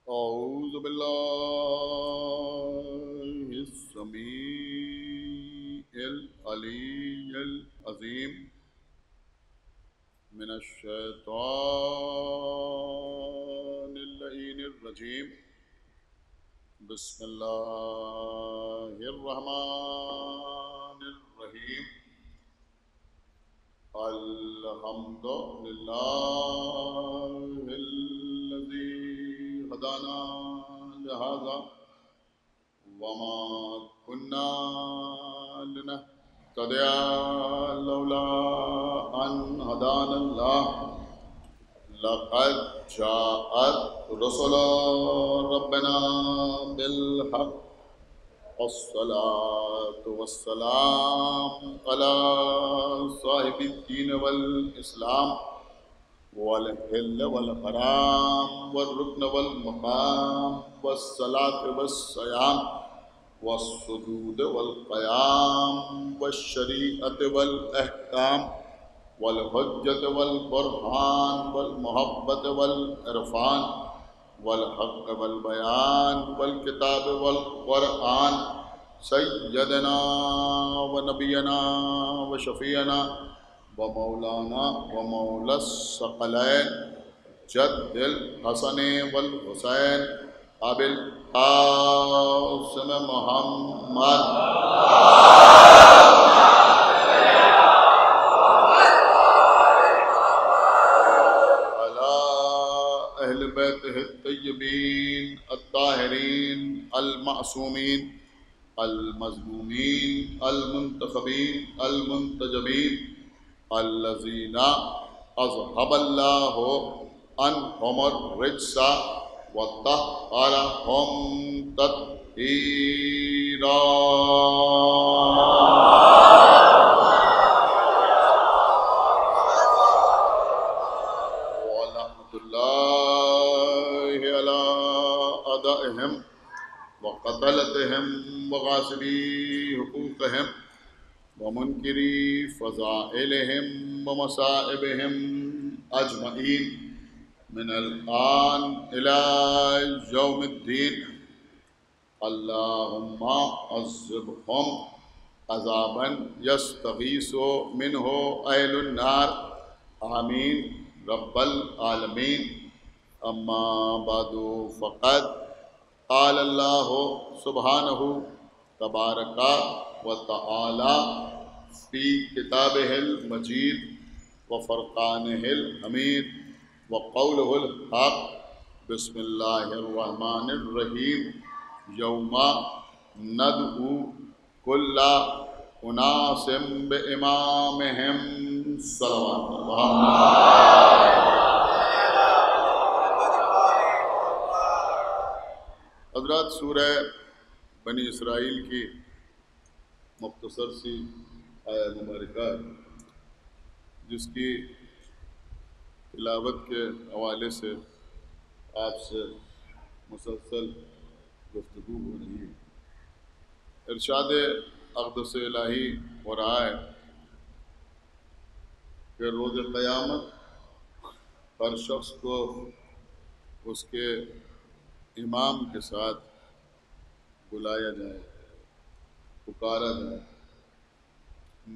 أعوذ بالله السميع العلي العظيم من الشيطان اللعين الرجيم. بسم الله الرحمن الرحيم. الحمد لله الذي هدانا لهذا وما كنا لنهتدي لولا أن هدانا الله. لقد جاءت رسل ربنا بالحق والصلاة والسلام على صاحب الدين والإسلام والحل والحرام والركن والمقام والصلاة والصيام والسجود والقيام والشريعة والأحكام والحجة والبرهان والمحبة والعرفان والحق والبيان والكتاب والقرآن سيدنا ونبينا وشفيعنا ومولانا ومولى الثقلين جد الحسن والحسين أبي القاسم محمد الطيبين الطاهرين المعصومين المظلومين المنتخبين المنتجبين الذين أذهب الله عنهم الرجس وطهرهم تطهيرا. وقتلتهم وغاصبي حقوقهم ومنكري فضائلهم ومصائبهم أجمعين من الآن إلى يوم الدين. اللهم عذبهم عذابا يستغيث منه أهل النار. آمين رب العالمين. أما بعد فقد قال الله سبحانه تبارك وتعالى في كتابه المجيد وفرقانه الحميد وقوله الحق. بسم الله الرحمن الرحيم. يوم ندعو كل أناس بإمامهم. صلوات الله. حضرات، سورہ بنی اسرائیل کی مختصر سی آیہ مبارکہ جس کی تلاوت کے حوالے سے آپ سے مسلسل گفتگو ہو رہی ہے. ارشاد اقدس الہی ہو رہا ہے کہ روز قیامت ہر شخص کو اس کے امام کے ساتھ بلایا جائے، پکارا جائے،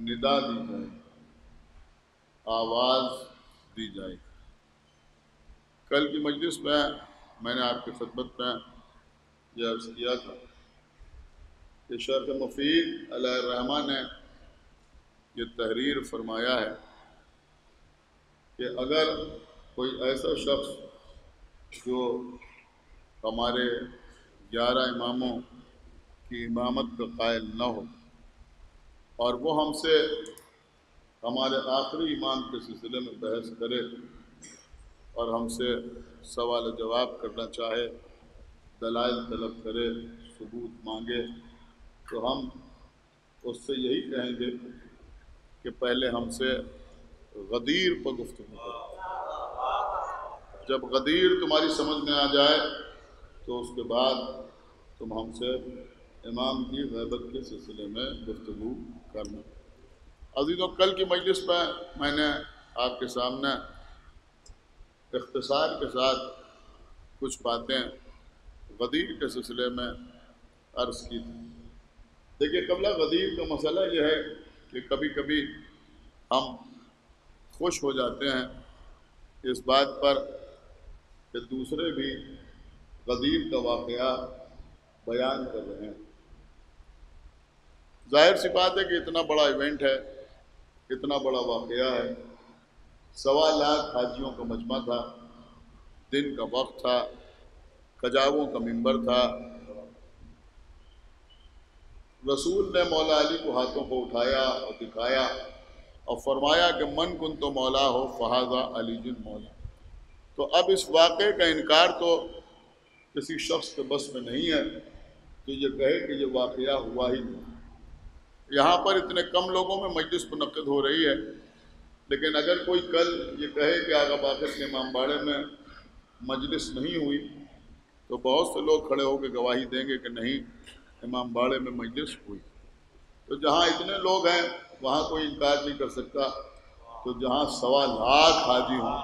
ندا دی جائے، آواز دی جائے. کل کی مجلس میں نے آپ کی خدمت میں یہ عرض کیا تھا کہ شیخ مفید علیہ الرحمہ نے یہ تحریر فرمایا ہے کہ اگر کوئی ایسا شخص جو ہمارے 11 اماموں کی امامت کا قائل نہ ہو اور وہ ہم سے ہمارے آخری امام کے سلسلے میں بحث کرے اور ہم سے سوال و جواب کرنا چاہے، دلائل طلب کرے، ثبوت مانگے، تو ہم اس سے یہی کہیں گے کہ پہلے ہم سے غدیر پر گفتگو کرو. جب غدیر تمہاری سمجھ میں آ جائے تو اس کے بعد تم ہم سے امام کی غیبت کے سلسلے میں گفتگو کرنا. عزیزوں، کل کی مجلس میں نے آپ کے سامنے اختصار کے ساتھ کچھ باتیں غدیر کے سلسلے میں عرض کی تھی۔ دیکھیے قبلہ غدیر کا مسئلہ یہ ہے کہ کبھی کبھی ہم خوش ہو جاتے ہیں اس بات پر کہ دوسرے بھی غدیر کا واقعہ بیان کر رہے ہیں۔ ظاہر سی بات ہے کہ اتنا بڑا ایونٹ ہے، اتنا بڑا واقعہ ہے، 1.25 لاکھ حاجیوں کا مجمع تھا، دن کا وقت تھا، کجاووں کا منبر تھا، رسول نے مولا علی کو ہاتھوں کو اٹھایا اور دکھایا اور فرمایا کہ من کن تو مولا ہو فہذا علی جن مولا۔ تو اب اس واقعے کا انکار تو کسی شخص کے بس میں نہیں ہے کہ یہ کہے کہ یہ واقعہ ہوا ہی نہیں۔ یہاں پر اتنے کم لوگوں میں مجلس منعقد ہو رہی ہے، لیکن اگر کوئی کل یہ کہے کہ آغا باقر کے امام باڑے میں مجلس نہیں ہوئی تو بہت سے لوگ کھڑے ہو کے گواہی دیں گے کہ نہیں، امام باڑے میں مجلس ہوئی۔ تو جہاں اتنے لوگ ہیں وہاں کوئی انکار نہیں کر سکتا، تو جہاں 1.25 لاکھ حاجی ہوں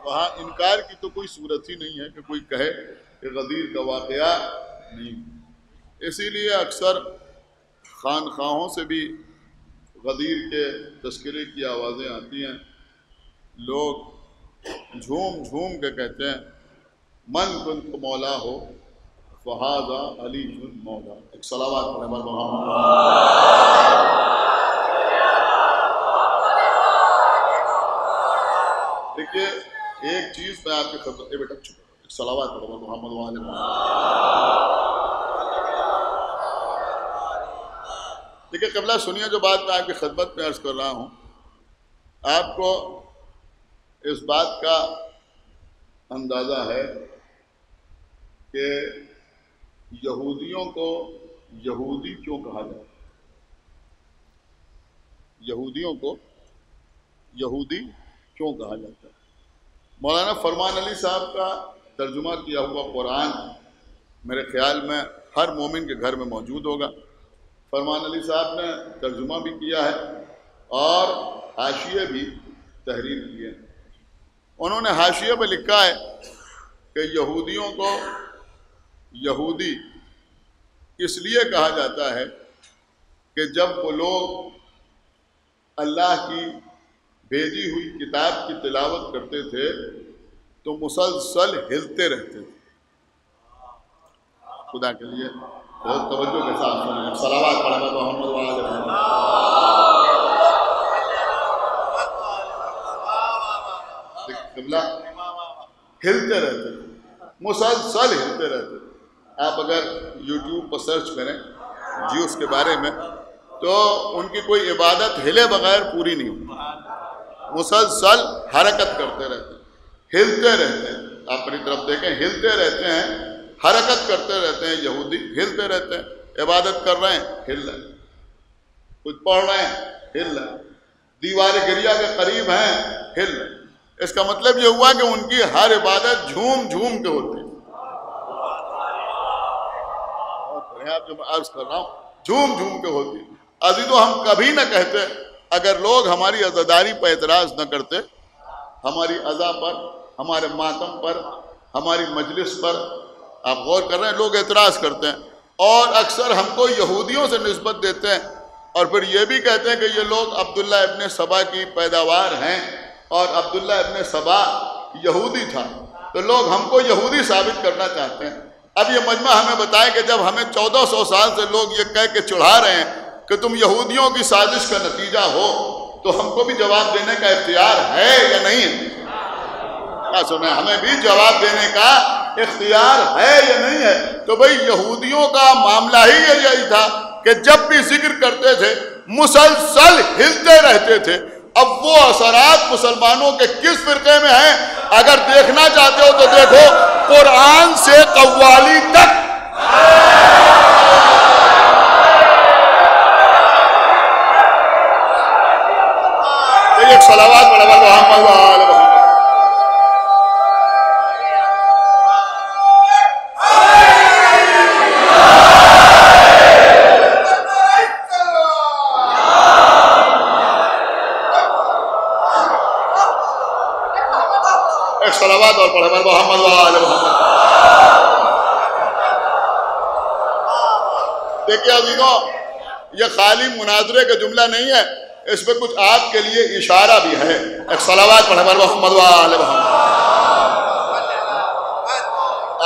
وہاں انکار کی تو کوئی صورت ہی نہیں ہے کہ کوئی کہے کہ غدیر کا واقعہ نہیں۔ اسی لیے اکثر خانخواہوں سے بھی غدیر کے تذکرے کی آوازیں آتی ہیں، لوگ جھوم جھوم کے کہتے ہیں من کنت مولا ہو فہذا علی جن مولا۔ ایک صلوات پڑھیں محمد۔ دیکھیے ایک چیز میں آپ کے خدمت بیٹا ایک صلوات پڑھیں محمد وعلی محمد۔ دیکھیے قبلہ سنیے جو بات میں آپ کی خدمت میں عرض کر رہا ہوں، آپ کو اس بات کا اندازہ ہے کہ یہودیوں کو یہودی کیوں کہا جاتا ہے؟ یہودیوں کو یہودی کیوں کہا جاتا ہے؟ مولانا فرمان علی صاحب کا ترجمہ کیا ہوا قرآن میرے خیال میں ہر مومن کے گھر میں موجود ہوگا۔ فرمان علی صاحب نے ترجمہ بھی کیا ہے اور حاشیے بھی تحریر کیے ہیں۔ انہوں نے حاشیے پہ لکھا ہے کہ یہودیوں کو یہودی اس لیے کہا جاتا ہے کہ جب وہ لوگ اللہ کی بھیجی ہوئی کتاب کی تلاوت کرتے تھے تو مسلسل ہلتے رہتے تھے۔ خدا کے لیے بہت توجہ کے ساتھ سنیں، صلوات پڑھیں محمد وعلی محمد۔ قبلہ ہلتے رہتے تھے، مسلسل ہلتے رہتے تھے۔ آپ اگر یوٹیوب پر سرچ کریں جیوس کے بارے میں تو ان کی کوئی عبادت ہلے بغیر پوری نہیں ہوتی، مسلسل حرکت کرتے رہتے ہیں، ہلتے رہتے ہیں۔ آپ اپنی طرف دیکھیں، ہلتے رہتے ہیں، حرکت کرتے رہتے ہیں۔ یہودی ہلتے رہتے ہیں، عبادت کر رہے ہیں ہل رہے ہیں، کچھ پڑھ رہے ہیں ہل رہے ہیں، دیوار گریا کے قریب ہیں ہل رہے ہیں۔ اس کا مطلب یہ ہوا کہ ان کی ہر عبادت جھوم جھوم کے ہوتی ہے۔ آپ جو میں عرض کر رہا ہوں جھوم جھوم کے ہوتی ہے۔ عزیزو ہم کبھی نہ کہتے، اگر لوگ ہماری عزاداری پر اعتراض نہ کرتے، ہماری عزا پر، ہمارے ماتم پر، ہماری مجلس پر، آپ غور کر رہے ہیں لوگ اعتراض کرتے ہیں اور اکثر ہم کو یہودیوں سے نسبت دیتے ہیں اور پھر یہ بھی کہتے ہیں کہ یہ لوگ عبداللہ ابن سبا کی پیداوار ہیں اور عبداللہ ابن سبا یہودی تھا، تو لوگ ہم کو یہودی ثابت کرنا چاہتے ہیں۔ اب یہ مجمع ہمیں بتائے کہ جب ہمیں 1400 سال سے لوگ یہ کہہ کے چڑھا رہے ہیں کہ تم یہودیوں کی سازش کا نتیجہ ہو، تو ہم کو بھی جواب دینے کا اختیار ہے یا نہیں ہے؟ کیا سنیں، ہمیں بھی جواب دینے کا اختیار ہے یا نہیں ہے؟ تو بھئی یہودیوں کا معاملہ ہی یہی تھا کہ جب بھی ذکر کرتے تھے مسلسل ہلتے رہتے تھے۔ اب وہ اثرات مسلمانوں کے کس فرقے میں ہیں اگر دیکھنا چاہتے ہو تو دیکھو، قرآن سے قوالی تک ایک صلوات پڑھا محمد وعلی محمد۔ ایک صلوات اور پڑھے محمد و آل محمد۔ دیکھیے عزیزوں، یہ خالی مناظرے کا جملہ نہیں ہے، اس پہ کچھ آپ کے لیے اشارہ بھی ہے۔ ایک صلوات پڑھے محمد و آل محمد۔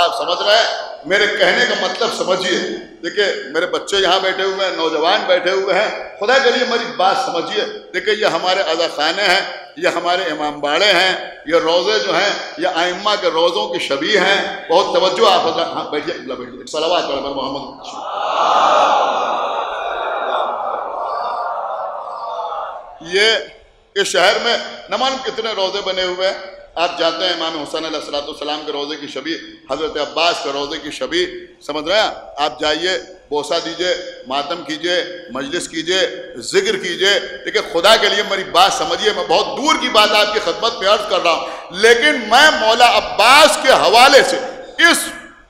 آپ سمجھ رہے ہیں میرے کہنے کا مطلب؟ سمجھیے، دیکھیں میرے بچے یہاں بیٹھے ہوئے ہیں، نوجوان بیٹھے ہوئے ہیں، خدا کے لیے میری بات سمجھیے۔ دیکھیں یہ ہمارے عزا خانے ہیں، یہ ہمارے امام باڑے ہیں، یہ روزے جو ہیں یہ ائمہ کے روزوں کی شبیہ ہیں۔ بہت توجہ آپ حضرات، ہاں بیٹھیے بیٹھیے، صلوات پڑھے محمد۔ یہ اس شہر میں نہ معلوم کتنے روزے بنے ہوئے ہیں۔ آپ جانتے ہیں امام حسین علیہ السلام کے روزے کی شبیہ، حضرت عباس کے روزے کی شبیہ، سمجھ رہے ہیں؟ آپ جائیے، بوسہ دیجئے، ماتم کیجئے، مجلس کیجئے، ذکر کیجئے۔ دیکھیں خدا کے لیے میری بات سمجھیے، میں بہت دور کی بات آپ کی خدمت میں عرض کر رہا ہوں، لیکن میں مولا عباس کے حوالے سے اس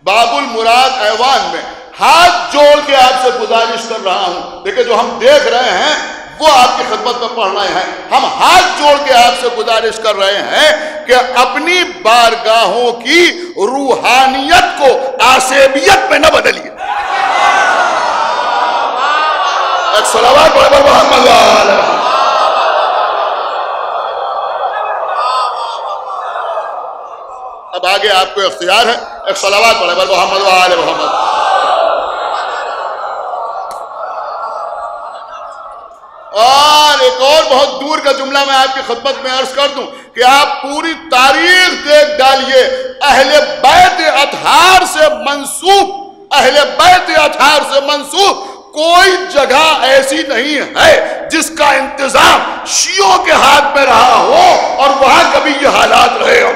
باب المراد ایوان میں ہاتھ جوڑ کے آپ سے گزارش کر رہا ہوں۔ دیکھیں جو ہم دیکھ رہے ہیں وہ آپ کی خدمت میں پڑھ رہے ہیں، ہم ہاتھ جوڑ کے آپ سے گزارش کر رہے ہیں کہ اپنی بارگاہوں کی روحانیت کو عصبیت میں نہ بدلیے۔ ایک صلوات پڑھے محمد وآلہ۔ اب آگے آپ کو اختیار ہے، ایک صلوات پڑھے محمد وآلہ محمد۔ اور ایک اور بہت دور کا جملہ میں آپ کی خدمت میں عرض کر دوں کہ آپ پوری تاریخ دیکھ ڈالیے، اہل بیت اطہار سے منسوب کوئی جگہ ایسی نہیں ہے جس کا انتظام شیعوں کے ہاتھ میں رہا ہو اور وہاں کبھی یہ حالات رہے ہو۔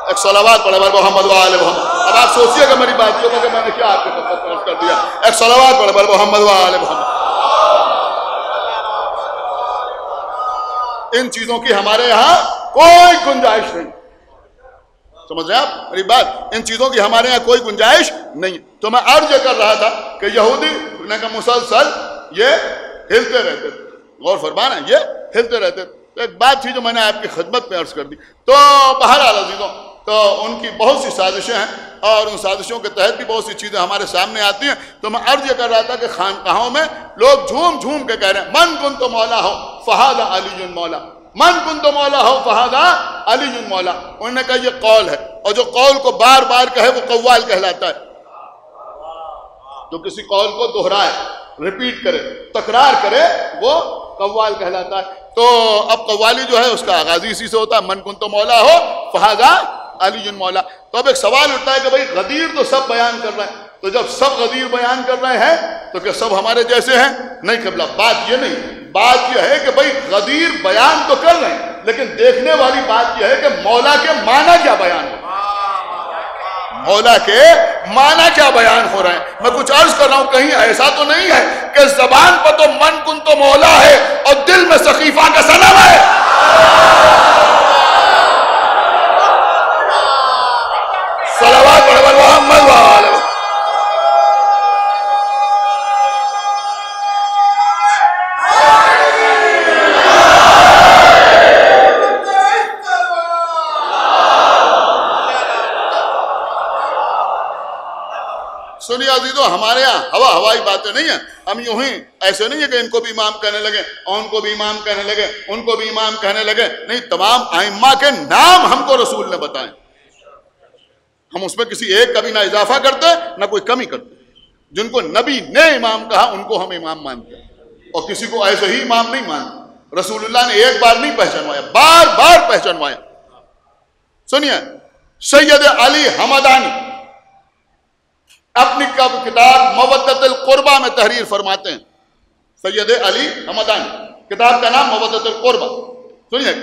ایک صلوات پڑھے محمد وآلہ محمد۔ اب آپ سوچئے کہ میری باتوں میں کہ میں نے کیا آپ کی خدمت میں عرض کر دیا۔ ایک صلوات پڑھے محمد وآلہ محمد۔ ان چیزوں کی ہمارے یہاں کوئی گنجائش نہیں، سمجھ رہے ہیں آپ میری بات؟ ان چیزوں کی ہمارے یہاں کوئی گنجائش نہیں۔ تو میں عرض یہ کر رہا تھا کہ یہودی کا مسلسل یہ ہلتے رہتے تھے، غور فرمانا، یہ ہلتے رہتے تھے۔ ایک بات تھی جو میں نے آپ کی خدمت میں عرض کر دی۔ تو بہرحال عزیزوں، تو ان کی بہت سی سازشیں ہیں اور ان سازشوں کے تحت بھی بہت سی چیزیں ہمارے سامنے آتی ہیں۔ تو میں عرض یہ کر رہا تھا کہ خانقاہوں میں لوگ جھوم جھوم کے کہہ رہے ہیں من کنت مولا ہو فہذا علی مولا، من کنت مولا ہو فہذا علی مولا۔ انہوں نے کہا یہ قول ہے، اور جو قول کو بار بار کہے وہ قوال کہلاتا ہے۔ جو کسی قول کو دہرائے، ریپیٹ کرے، تکرار کرے، وہ قوال کہلاتا ہے۔ تو اب قوالی جو ہے اس کا آغاز اسی سے ہوتا ہے، من کنت مولا ہو فہذا علی مولا۔ تو اب ایک سوال اٹھتا ہے کہ بھئی غدیر تو سب بیان کر رہے ہیں، تو جب سب غدیر بیان کر رہے ہیں تو کیا سب ہمارے جیسے ہیں؟ نہیں قبلہ، بات یہ نہیں، بات یہ ہے کہ بھئی غدیر بیان تو کر رہے ہیں، لیکن دیکھنے والی بات یہ ہے کہ مولا کے معنی کیا بیان ہو، مولا کے معنی کیا بیان ہو رہے ہیں۔ میں کچھ عرض کر رہا ہوں، کہیں ایسا تو نہیں ہے کہ زبان پر تو من کن تو مولا ہے اور دل میں سقیفہ کا صنم ہے۔ صلوات پڑھے محمد وآلہ۔ سنیے عزیزو، ہمارے یہاں ہوائی باتیں نہیں ہیں، ہم یوں ہی ایسے نہیں ہے کہ ان کو بھی امام کہنے لگے اور ان کو بھی امام کہنے لگے، ان کو بھی امام کہنے لگے، نہیں، تمام ائمہ کے نام ہم کو رسول نے بتائے، ہم اس میں کسی ایک کا بھی نہ اضافہ کرتے نہ کوئی کمی کرتے۔ جن کو نبی نے امام کہا ان کو ہم امام مانتے ہیں، اور کسی کو ایسے ہی امام نہیں مانتے۔ رسول اللہ نے ایک بار نہیں پہچانوایا، بار بار پہچانوایا۔ سنیے، سید علی حمدانی اپنی کتاب مودت القربہ میں تحریر فرماتے ہیں، سید علی حمدانی، کتاب کا نام مودت القربہ۔ سنیے،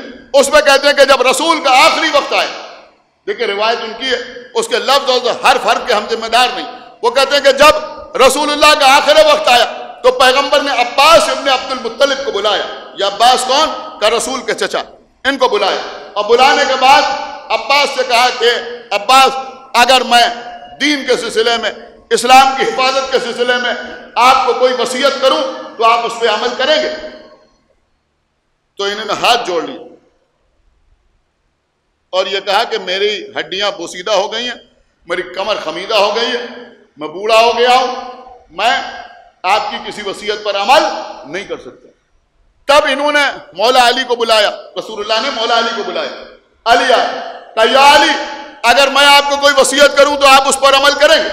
اس میں کہتے ہیں کہ جب رسول کا آخری وقت آئے، دیکھیں روایت ان کی ہے، اس کے لفظ اور حرف کے ہم ذمہ دار نہیں، وہ کہتے ہیں کہ جب رسول اللہ کا آخری وقت آیا تو پیغمبر نے عباس ابن عبد المطلب کو بلایا۔ یہ عباس کون؟ کا رسول کے چچا، ان کو بلایا، اور بلانے کے بعد عباس سے کہا کہ عباس، اگر میں دین کے سلسلے میں، اسلام کی حفاظت کے سلسلے میں آپ کو کوئی وصیت کروں تو آپ اس پہ عمل کریں گے؟ تو انہوں نے ہاتھ جوڑ لی، اور یہ کہا کہ میری ہڈیاں بوسیدہ ہو گئی ہیں، میری کمر خمیدہ ہو گئی ہے، میں بوڑھا ہو گیا ہوں، میں آپ کی کسی وصیت پر عمل نہیں کر سکتا۔ تب انہوں نے مولا علی کو بلایا، رسول اللہ نے مولا علی کو بلایا، علی آئے، کہا یا علی اگر میں آپ کو کوئی وصیت کروں تو آپ اس پر عمل کریں گے؟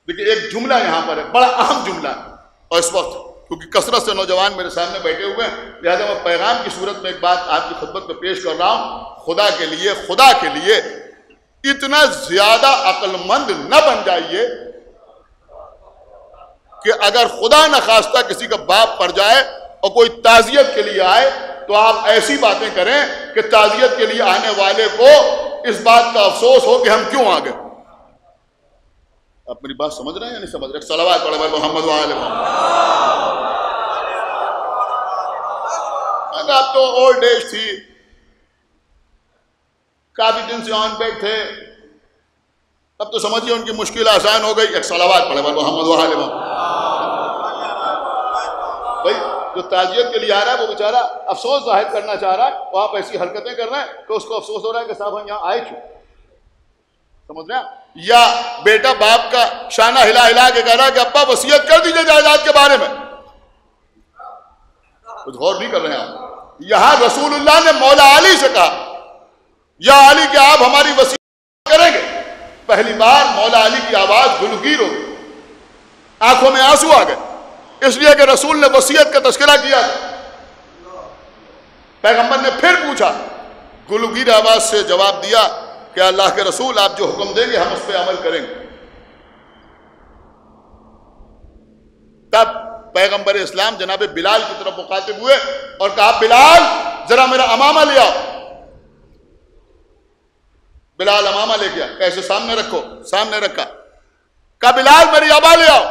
دیکھیں ایک جملہ یہاں پر ہے، بڑا اہم جملہ ہے، اور اس وقت کیونکہ کثرت سے نوجوان میرے سامنے بیٹھے ہوئے ہیں، لہذا میں پیغام کی صورت میں ایک بات آپ کی خدمت میں پیش کر رہا ہوں۔ خدا کے لیے اتنا زیادہ عقل مند نہ بن جائیے کہ اگر خدا نخواستہ کسی کا باپ پڑ جائے اور کوئی تعزیت کے لیے آئے تو آپ ایسی باتیں کریں کہ تعزیت کے لیے آنے والے کو اس بات کا افسوس ہو کہ ہم کیوں آ گئے۔ آپ میری بات سمجھ رہے ہیں یا نہیں سمجھ رہے؟ صلوات پڑھے محمد وآل محمد۔ اب تو اولڈ ایج تھی، کافی دن سے آن بیڈ تھے، اب تو سمجھیے ان کی مشکل آسان ہو گئی۔ ایک صلوات پڑھے محمد وآل محمد۔ بھائی جو تعزیت کے لیے آ رہا ہے وہ بیچارہ افسوس ظاہر کرنا چاہ رہا ہے، وہ آپ ایسی حرکتیں کر رہے ہیں کہ اس کو افسوس ہو رہا ہے کہ صاحب ہم یہاں آئے کیوں، سمجھ رہے ہیں؟ یا بیٹا باپ کا شانہ ہلا ہلا کے کہہ رہا ہے کہ ابا وصیت کر دیجئے جائیداد کے بارے میں، کچھ غور نہیں کر رہے ہیں آپ۔ یہاں رسول اللہ نے مولا علی سے کہا یا علی کہ آپ ہماری وصیت کریں گے؟ پہلی بار مولا علی کی آواز گلگیر ہو گئی، آنکھوں میں آنسو آ گئے، اس لیے کہ رسول نے وصیت کا تذکرہ کیا تھا۔ پیغمبر نے پھر پوچھا، گلگیر آواز سے جواب دیا کہ اللہ کے رسول آپ جو حکم دیں گے ہم اس پہ عمل کریں گے۔ تب پیغمبر اسلام جناب بلال کی طرف مخاطب ہوئے اور کہا بلال ذرا میرا امامہ لے آؤ۔ بلال امامہ لے گیا، کیسے سامنے رکھو، سامنے رکھا، کہا بلال میری ابا لے آؤ۔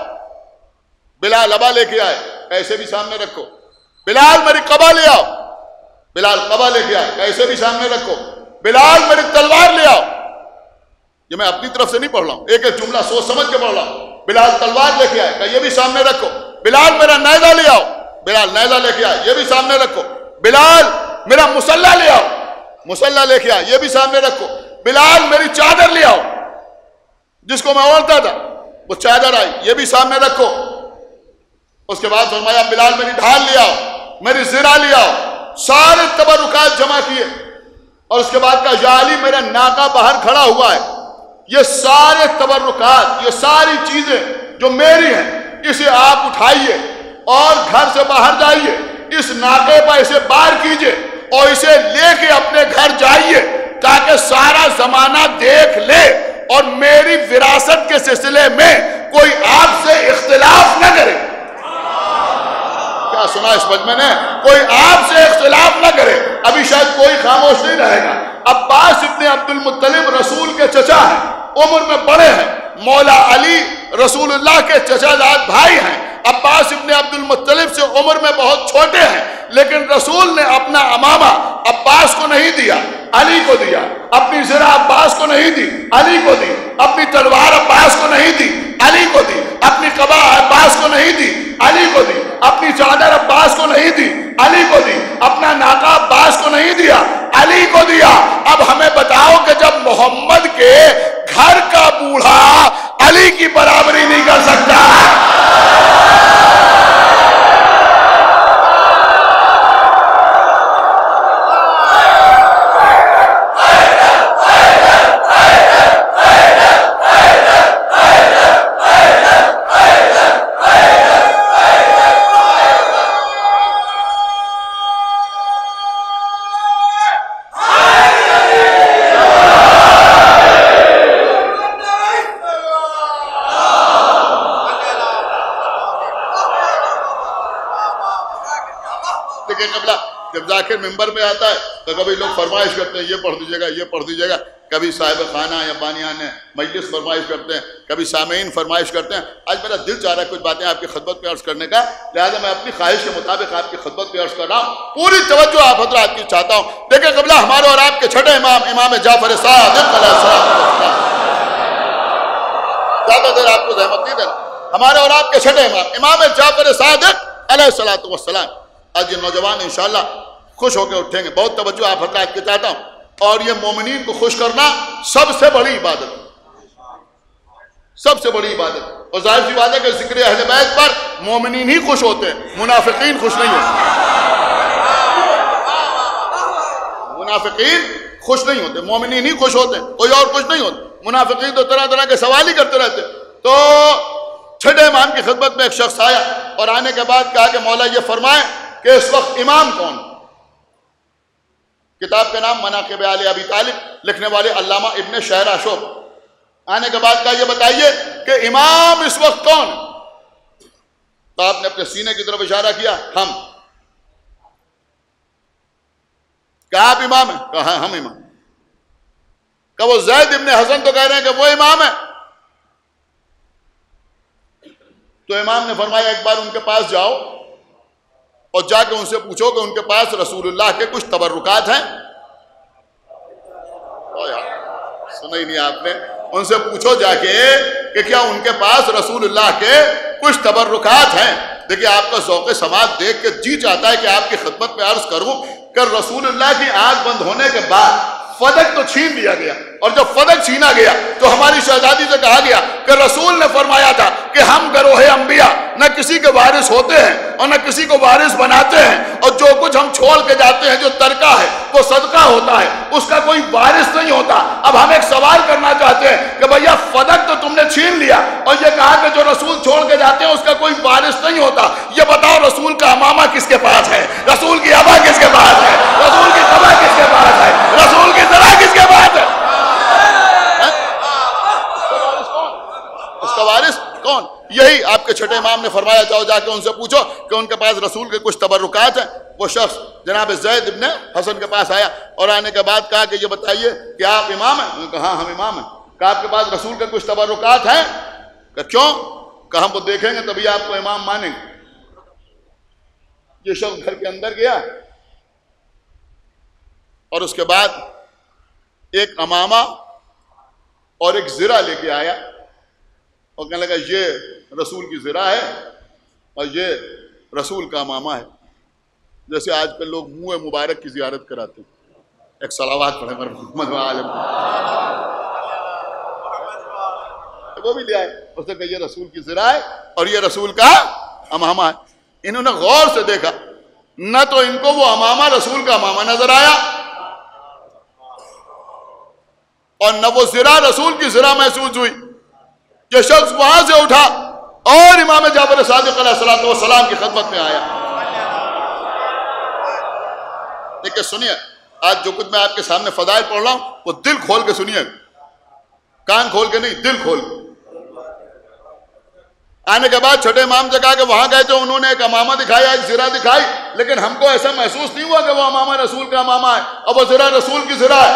بلال ابا لے کے آئے، ایسے بھی سامنے رکھو۔ بلال میری قبا لے آؤ، بلال قبا لے کے آئے، ایسے بھی سامنے رکھو۔ بلال میری تلوار لے آؤ۔ یہ میں اپنی طرف سے نہیں پڑھ رہا ہوں، ایک ایک جملہ سوچ سمجھ کے پڑھ رہا ہوں۔ بلال تلوار لے کے آئے، کہا یہ بھی سامنے رکھو۔ بلال میرا نیزہ لے آؤ، بلال نیزہ لے کے آئے، یہ بھی سامنے رکھو۔ بلال میرا مسلح لے آؤ، مسلح لے کے آئے، یہ بھی سامنے رکھو۔ بلال میری چادر لے آؤ، جس کو میں اوڑھتا تھا وہ چادر آئی، یہ بھی سامنے رکھو۔ اس کے بعد فرمایا بلال میری ڈھال لے آؤ، میری زرہ لے آؤ۔ سارے تبرکات جمع کیے اور اس کے بعد کہا یا علی میرا ناکا باہر کھڑا ہوا ہے، یہ سارے تبرکات، یہ ساری چیزیں جو میری ہیں اسے آپ اٹھائیے اور گھر سے باہر جائیے، اس ناکے پر اسے باہر کیجئے اور اسے لے کے اپنے گھر جائیے تاکہ سارا زمانہ دیکھ لے اور میری وراثت کے سلسلے میں کوئی آپ سے اختلاف نہ کرے۔ کیا سنا اس مجمع نے؟ کوئی آپ سے اختلاف نہ کرے۔ ابھی شاید کوئی خاموش نہیں رہے گا۔ عباس ابن عبد المطلب رسول کے چچا ہیں، عمر میں بڑے ہیں۔ مولا علی رسول اللہ کے چچا زاد بھائی ہیں۔ عباس ابن عبد المطلب سے عمر میں بہت چھوٹے ہیں، لیکن رسول نے اپنا امامہ عباس کو نہیں دیا، علی کو دیا۔ اپنی زرہ عباس کو نہیں دی، علی کو دی۔ اپنی تلوار عباس کو نہیں دی، علی کو دی۔ اپنی قبا عباس کو نہیں دی، علی کو دی۔ اپنی چادر عباس کو نہیں دی، علی کو دی۔ اپنا ناقہ عباس کو نہیں دیا، علی کو دیا۔ اب ہمیں بتاؤ کہ جب محمد کے گھر کا بوڑھا علی کی برابری نہیں کر سکتا، جب ذاکر ممبر میں آتا ہے تو کبھی لوگ فرمائش کرتے ہیں یہ پڑھ دیجیے گا، یہ پڑھ دیجیے گا۔ کبھی صاحب خانہ یا بانیان مجلس فرمائش کرتے ہیں، کبھی سامعین فرمائش کرتے ہیں۔ آج میرا دل چاہ رہا ہے کچھ باتیں آپ کی خدمت میں عرض کرنے کا، لہٰذا میں اپنی خواہش کے مطابق آپ کی خدمت میں عرض کر رہا ہوں۔ پوری توجہ آپ حضرات کی چاہتا ہوں۔ دیکھیں قبلہ ہمارے اور آپ کے چھٹے امام، امام جعفر صادق علیہ السلام، زیادہ دیر آپ کو زحمت نہیں دینا، ہمارے اور آپ کے چھٹے امام، امام جعفر صادق علیہ السلام۔ آج یہ نوجوان انشاءاللہ خوش ہو کے اٹھیں گے. بہت توجہ آپ حضرات کے چاہتا ہوں. اور یہ مومنین کو خوش کرنا سب سے بڑی عبادت, سب سے بڑی عبادت. اور ظاہر سی بات ہے کہ ذکر اہل بیت پر مومنین ہی خوش ہوتے ہیں, منافقین خوش نہیں ہوتے. منافقین خوش نہیں ہوتے, مومنین ہی خوش ہوتے ہیں, کوئی اور خوش نہیں ہوتے. منافقین تو طرح طرح کے سوال ہی کرتے رہتے. تو چھٹے امام کی خدمت میں ایک شخص آیا اور آنے کے بعد کہا کہ مولا یہ فرمائیں کہ اس وقت امام کون. کتاب کا نام مناقب آل ابی طالب, لکھنے والے علامہ ابن شہر شعب. آنے کے بعد کہا یہ بتائیے کہ امام اس وقت کون. تو آپ نے اپنے سینے کی طرف اشارہ کیا, ہم. کہا آپ امام ہیں, کہا ہم امام. کہ وہ زید ابن حسن تو کہہ رہے ہیں کہ وہ امام ہے. تو امام نے فرمایا ایک بار ان کے پاس جاؤ اور جا کے ان سے پوچھو کہ ان کے پاس رسول اللہ کے کچھ تبرکات ہیں. سنا ہی نہیں آپ نے. ان سے پوچھو جا کے کہ کیا ان کے پاس رسول اللہ کے کچھ تبرکات ہیں. دیکھیے آپ کا ذوق سماعت دیکھ کے جی چاہتا ہے کہ آپ کی خدمت میں عرض کروں کہ رسول اللہ کی آنکھ بند ہونے کے بعد فدق تو چھین لیا گیا, اور جب فدق چھینا گیا تو ہماری شہزادی سے کہا گیا کہ رسول نے فرمایا تھا کہ ہم گروہ انبیاء نہ کسی کے وارث ہوتے ہیں اور نہ کسی کو وارث بناتے ہیں, اور جو کچھ ہم چھوڑ کے جاتے ہیں جو ترکہ ہے وہ صدقہ ہوتا ہے, اس کا کوئی وارث نہیں ہوتا. اب ہم ایک سوال کرنا چاہتے ہیں کہ بھیا فدق تو تم نے چھین لیا اور یہ کہا کہ جو رسول چھوڑ کے جاتے ہیں اس کا کوئی وارث نہیں ہوتا. یہ بتاؤ رسول کا امامہ کس کے پاس ہے, رسول کی ابا کس کے پاس ہے, رسول کی قبا کس کے پاس ہے, رسول کی ذرا کس کے پاس ہے. اس کا وارث کون؟ یہی آپ کے چھٹے امام نے فرمایا جاؤ جا کے ان سے پوچھو کہ ان کے پاس رسول کے کچھ تبرکات ہیں. وہ شخص جناب زید ابن حسن کے پاس آیا اور آنے کے بعد کہا کہ یہ بتائیے کہ آپ امام ہیں. انہوں نے کہا ہم امام ہیں. کہا آپ کے پاس رسول کے کچھ تبرکات ہیں. کہ کیوں؟ کہا ہم وہ دیکھیں گے تبھی آپ کو امام مانیں گے. یہ شخص گھر کے اندر گیا اور اس کے بعد ایک امامہ اور ایک زرہ لے کے آیا اور کہنے لگا یہ رسول کی زرہ ہے اور یہ رسول کا امامہ ہے. جیسے آج کل لوگ منہ مبارک کی زیارت کراتے ہیں. ایک صلوات پڑھے محمد عالم, وہ بھی لے آئے. اس نے کہا یہ رسول کی زرہ ہے اور یہ رسول کا امامہ ہے. انہوں نے غور سے دیکھا, نہ تو ان کو وہ امامہ رسول کا امامہ نظر آیا اور نہ وہ زرہ رسول کی زرہ محسوس ہوئی. یہ شخص وہاں سے اٹھا اور امام جعفر صادق علیہ السلام کی خدمت میں آیا. دیکھیں سنیے, آج جو کچھ میں آپ کے سامنے فضائل پڑھ رہا ہوں وہ دل کھول کے سنیے, کان کھول کے نہیں, دل کھول کے. آنے کے بعد چھٹے امام سے کہا کہ وہاں گئے تو انہوں نے ایک امامہ دکھایا, ایک زرہ دکھائی, لیکن ہم کو ایسا محسوس نہیں ہوا کہ وہ امامہ رسول کا امامہ ہے اور وہ زرہ رسول کی زرہ ہے.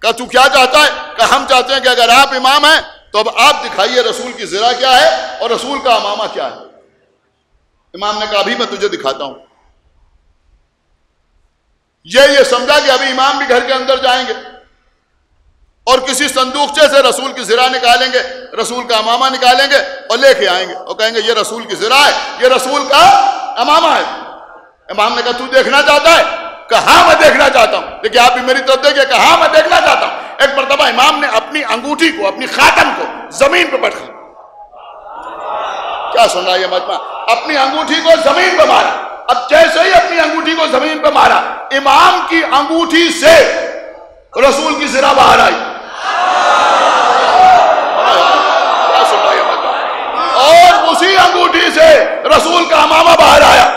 کہا تو کیا چاہتا ہے؟ کہ ہم چاہتے ہیں کہ اگر آپ امام ہیں تو اب آپ دکھائیے رسول کی زرہ کیا ہے اور رسول کا امامہ کیا ہے. امام نے کہا ابھی میں تجھے دکھاتا ہوں. یہ سمجھا کہ ابھی امام بھی گھر کے اندر جائیں گے اور کسی صندوقچے سے رسول کی زرہ نکالیں گے, رسول کا امامہ نکالیں گے اور لے کے آئیں گے اور کہیں گے یہ رسول کی زرہ ہے, یہ رسول کا امامہ ہے. امام نے کہا تو دیکھنا چاہتا ہے؟ کہ ہاں میں دیکھنا چاہتا ہوں. دیکھیے آپ بھی میری طرف دیکھیے کہ ہاں میں دیکھنا چاہتا ہوں. ایک مرتبہ امام نے اپنی انگوٹھی کو, اپنی خاتم کو زمین پہ پٹکا. کیا سن رہا ہے یہ مجمع؟ اپنی انگوٹھی کو زمین پہ مارا. اب جیسے ہی اپنی انگوٹھی کو زمین پہ مارا, امام کی انگوٹھی سے رسول کی زرہ باہر آئی. کیا سن رہا ہے یہ مجمع؟ اور اسی انگوٹھی سے رسول کا امامہ باہر آیا.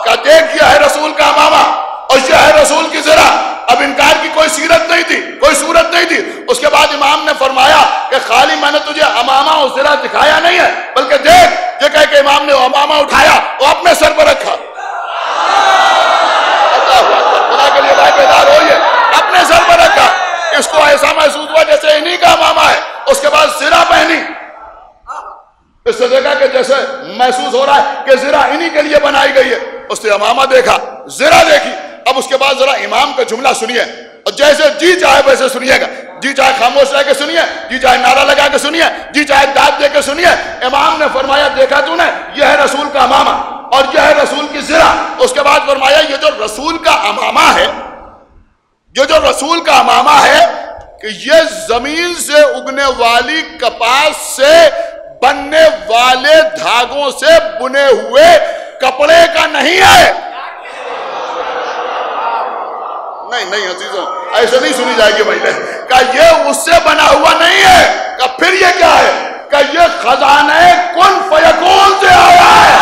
کہ دیکھ یہ ہے رسول کا امامہ اور یہ ہے رسول کی زرہ. اب انکار کی کوئی سیرت نہیں تھی, کوئی صورت نہیں تھی. اس کے بعد امام نے فرمایا کہ خالی میں نے تجھے امامہ اور زرہ دکھایا نہیں ہے, بلکہ دیکھ. یہ کہہ کہ امام نے امامہ اٹھایا اور اپنے سر پر رکھا. خدا کے لیے بیدار ہوئیے, اپنے سر پر رکھا. اس کو ایسا محسوس ہوا جیسے انہی کا امامہ ہے. اس کے بعد زرہ پہنی. اس سے دیکھا کہ جیسے محسوس ہو رہا ہے کہ زرہ انہی کے لیے بنائی گئی ہے. اس نے امامہ دیکھا, زرہ دیکھی. اب اس کے بعد ذرا امام کا جملہ سنیے اور جیسے جی چاہے ویسے سنیے گا. جی چاہے خاموش رہ کے سنیے, جی چاہے نعرہ لگا کے سنیے, جی چاہے داد دے کے سنیے. امام نے فرمایا دیکھا تو نے, یہ ہے رسول کا امامہ. اور یہ ہے رسول کی ذرا. اس کے بعد فرمایا یہ جو رسول کا امامہ ہے، یہ جو رسول کا امامہ ہے کہ یہ زمین سے اگنے والی کپاس سے بننے والے دھاگوں سے بنے ہوئے کپڑے کا نہیں ہے. نہیں عزیزوں، ایسے نہیں سنی جائے گی بھائی نے کہ یہ اس سے بنا ہوا نہیں ہے. کہ پھر یہ کیا ہے؟ کہ یہ خزانہ کن فیکون سے آیا ہے.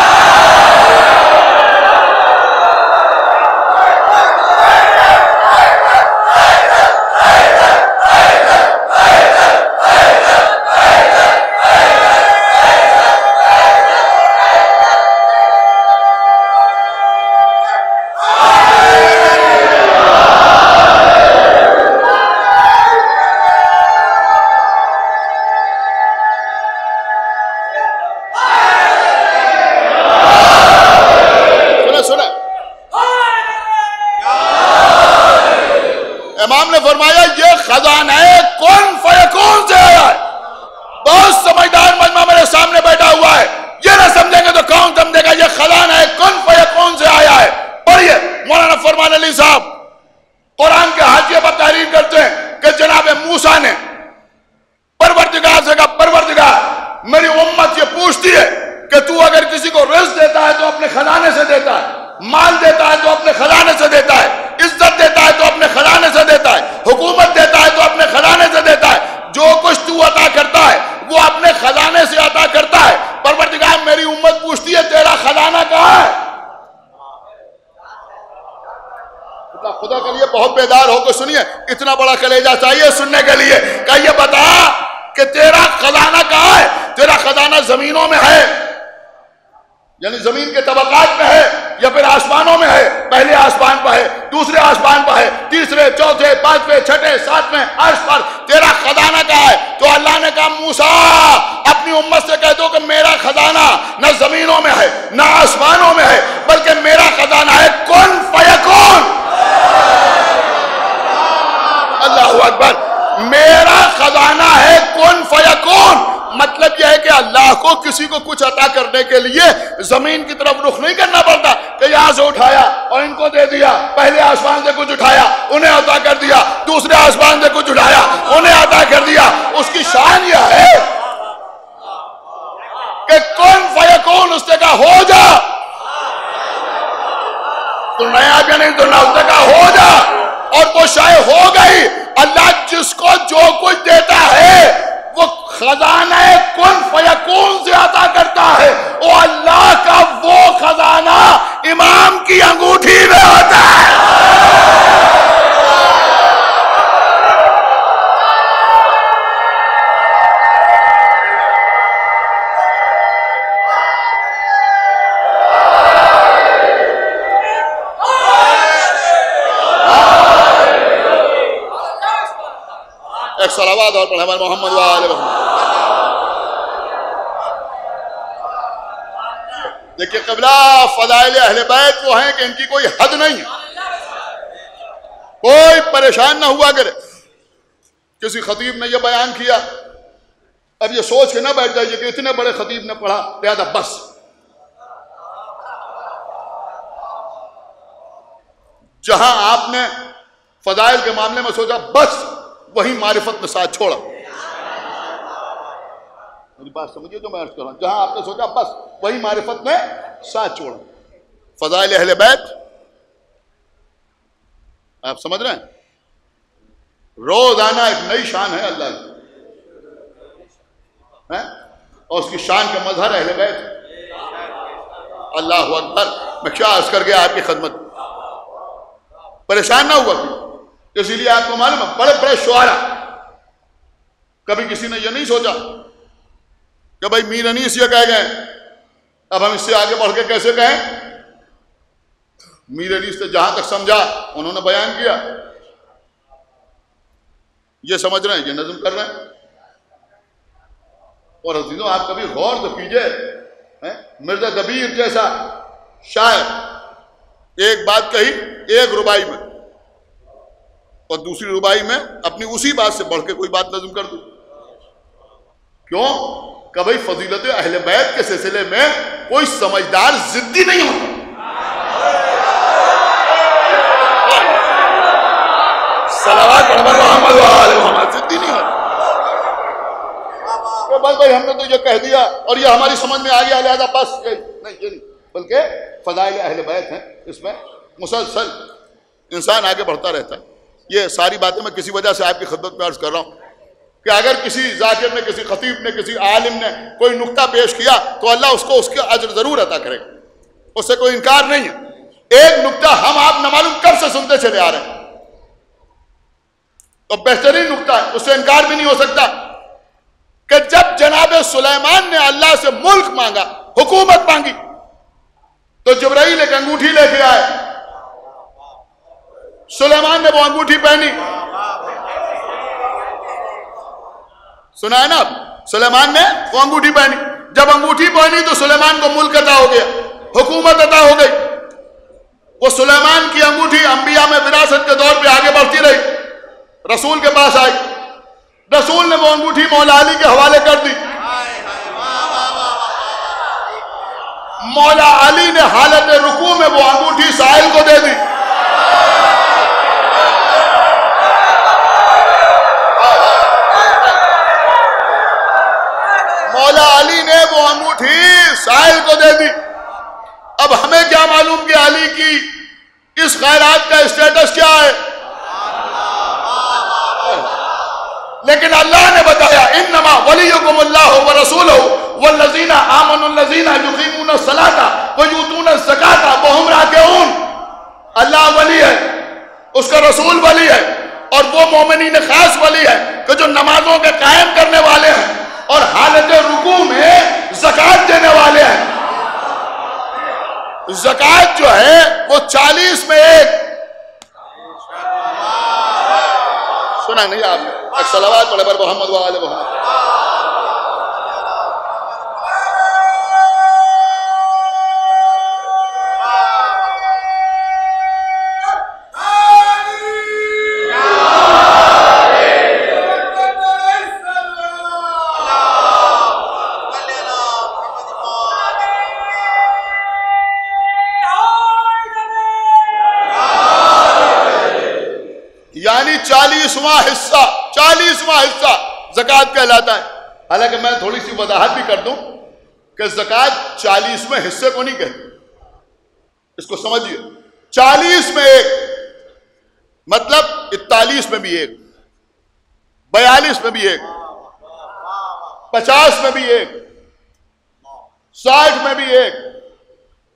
امام نے فرمایا یہ خزانہ کن فیکون سے آیا ہے. بہت سمجھدار مجمع میرے سامنے بیٹھا ہوا ہے، یہ نہ سمجھیں گے تو کون سمجھے گا؟ یہ خزانہ کن فیکون سے آیا ہے. پڑھیے مولانا فرمان علی صاحب قرآن کے حاشیے پر تحریر کرتے ہیں کہ جناب موسیٰ نے پروردگار سے کہا پروردگار میری امت یہ پوچھتی ہے کہ تو اگر کسی کو رزق دیتا ہے تو اپنے خزانے سے دیتا ہے، مال دیتا ہے تو اپنے خزانے سے دیتا ہے، عزت دیتا ہے تو اپنے خزانے سے دیتا ہے، حکومت دیتا ہے تو اپنے خزانے سے دیتا ہے، جو کچھ تو عطا کرتا ہے وہ اپنے خزانے سے عطا کرتا ہے. پروردگار میری امت پوچھتی ہے تیرا خزانہ کہاں ہے؟ خدا کے لیے بہت بیدار ہو کے سنیے، اتنا بڑا کلیجہ چاہیے سننے کے لیے کہ یہ بتا کہ تیرا خزانہ کہاں ہے؟ تیرا خزانہ زمینوں میں ہے، یعنی زمین کے طبقات میں ہے، یا پھر آسمانوں میں ہے؟ پہلے آسمان پہ ہے، دوسرے آسمان پہ ہے، تیسرے چوتھے پانچویں چھٹے ساتویں عرش پر. تیرا خزانہ کہاں ہے؟ تو اللہ نے کہا موسیٰ اپنی امت سے کہہ دو کہ میرا خزانہ نہ زمینوں میں ہے نہ آسمانوں میں ہے، بلکہ میرا خزانہ ہے کن فیکون. اللہ اکبر. میرا خزانہ ہے کن فیکون. مطلب یہ ہے کہ اللہ کو کسی کو کچھ عطا کرنے کے لیے زمین کی طرف رخ نہیں کرنا پڑتا کہ یہاں سے اٹھایا اور ان کو دے دیا، پہلے آسمان سے کچھ اٹھایا انہیں عطا کر دیا، دوسرے آسمان سے کچھ اٹھایا انہیں عطا کر دیا. اس کی شان یہ ہے کہ کن فیکون، اس نے کہا ہو جا. تو نیا بھی نہیں تو نہ، اس نے کہا ہو جا اور وہ شے ہو گئی. اللہ جس کو جو کچھ دیتا ہے وہ خزانہ کن فیکون سے عطا کرتا ہے. وہ اللہ کا وہ خزانہ امام کی انگوٹھی میں ہوتا ہے. ایک صلوات اور پڑھیں محمد وآلہ محمد. دیکھیے قبلہ فضائل اہل بیت وہ ہیں کہ ان کی کوئی حد نہیں ہے، کوئی پریشان نہ ہوا کرے. کسی خطیب نے یہ بیان کیا، اب یہ سوچ کے نہ بیٹھ جائیے کہ اتنے بڑے خطیب نے پڑھا لہذا بس. جہاں آپ نے فضائل کے معاملے میں سوچا بس وہی معرفت میں ساتھ چھوڑا. میری بات سمجھیے جو میں عرض کر رہا ہوں، جہاں آپ نے سوچا بس وہی معرفت میں ساتھ چھوڑا. فضائل اہل بیت آپ سمجھ رہے ہیں، روزانہ ایک نئی شان ہے اللہ کی، اور اس کی شان کا مظہر اہل بیت. اللہ اکبر. میں کیا عرض کر گیا آپ کی خدمت، پریشان نہ ہوا کہ اسی لیے آپ کو معلوم ہے بڑے بڑے شعراء کبھی کسی نے یہ نہیں سوچا کہ بھائی میر انیس یہ کہہ گئے اب ہم اس سے آگے بڑھ کے کیسے کہیں. میر انیس نے جہاں تک سمجھا انہوں نے بیان کیا. یہ سمجھ رہے ہیں، یہ نظم کر رہے ہیں. اور عزیزوں آپ کبھی غور تو کیجئے، مرزا دبیر جیسا شاعر ایک بات کہی ایک ربائی میں اور دوسری ربائی میں اپنی اسی بات سے بڑھ کے کوئی بات نظم کر دوں. کیوں؟ کہ بھئی فضیلت اہل بیت کے سلسلے میں کوئی سمجھدار ضدی نہیں ہوتا. صلوات محمد و آل محمد. ضدی نہیں ہوتا. بس بھائی ہم نے تو یہ کہہ دیا اور یہ ہماری سمجھ میں آ گیا لہذا بس نہیں، یہ نہیں، بلکہ فضائل اہل بیت ہیں، اس میں مسلسل انسان آگے بڑھتا رہتا ہے. یہ ساری باتیں میں کسی وجہ سے آپ کی خدمت میں عرض کر رہا ہوں کہ اگر کسی ذاکر نے، کسی خطیب نے، کسی عالم نے کوئی نقطہ پیش کیا تو اللہ اس کو اس کا اجر ضرور عطا کرے گا، اس سے کوئی انکار نہیں ہے. ایک نقطہ ہم آپ نہ معلوم کب سے سنتے چلے آ رہے ہیں اور بہترین نقطہ ہے، اس سے انکار بھی نہیں ہو سکتا کہ جب جناب سلیمان نے اللہ سے ملک مانگا، حکومت مانگی، تو جبرائیل ایک انگوٹھی لے کے آئے. سلیمان نے وہ انگوٹھی پہنی. سنا ہے نا آپ؟ سلیمان نے وہ انگوٹھی پہنی. جب انگوٹھی پہنی تو سلیمان کو ملک عطا ہو گیا، حکومت عطا ہو گئی. وہ سلیمان کی انگوٹھی انبیاء میں وراثت کے دور پہ آگے بڑھتی رہی، رسول کے پاس آئی. رسول نے وہ انگوٹھی مولا علی کے حوالے کر دی. مولا علی نے حالت رکوع میں وہ انگوٹھی سائل کو دے دی. مولا علی نے وہ انگوٹھی سائل کو دے دی. اب ہمیں کیا معلوم کہ علی کی اس خیرات کا اسٹیٹس کیا ہے، لیکن اللہ نے بتایا انما ولیکم اللہ ورسولہ والذین آمنوا الذین یقیمون الصلاۃ ویؤتون الزکاۃ وہم راکعون. اللہ ولی ہے، اس کا رسول ولی ہے، اور وہ مومنین خاص ولی ہے کہ جو نمازوں کے قائم کرنے والے ہیں اور حالت رکوع میں زکوٰۃ دینے والے ہیں. زکوٰۃ جو ہے وہ 40 میں ایک. سنا نہیں آپ نے؟ صلوات پڑھے پر محمد و آل محمد. یعنی 40واں حصہ زکوٰۃ کہلاتا ہے. حالانکہ میں تھوڑی سی وضاحت بھی کر دوں کہ زکوٰۃ 40ویں حصے کو نہیں کہتے، اس کو سمجھیے. 40 میں ایک مطلب 41 میں بھی ایک، 42 میں بھی ایک، 50 میں بھی ایک، 60 میں بھی ایک،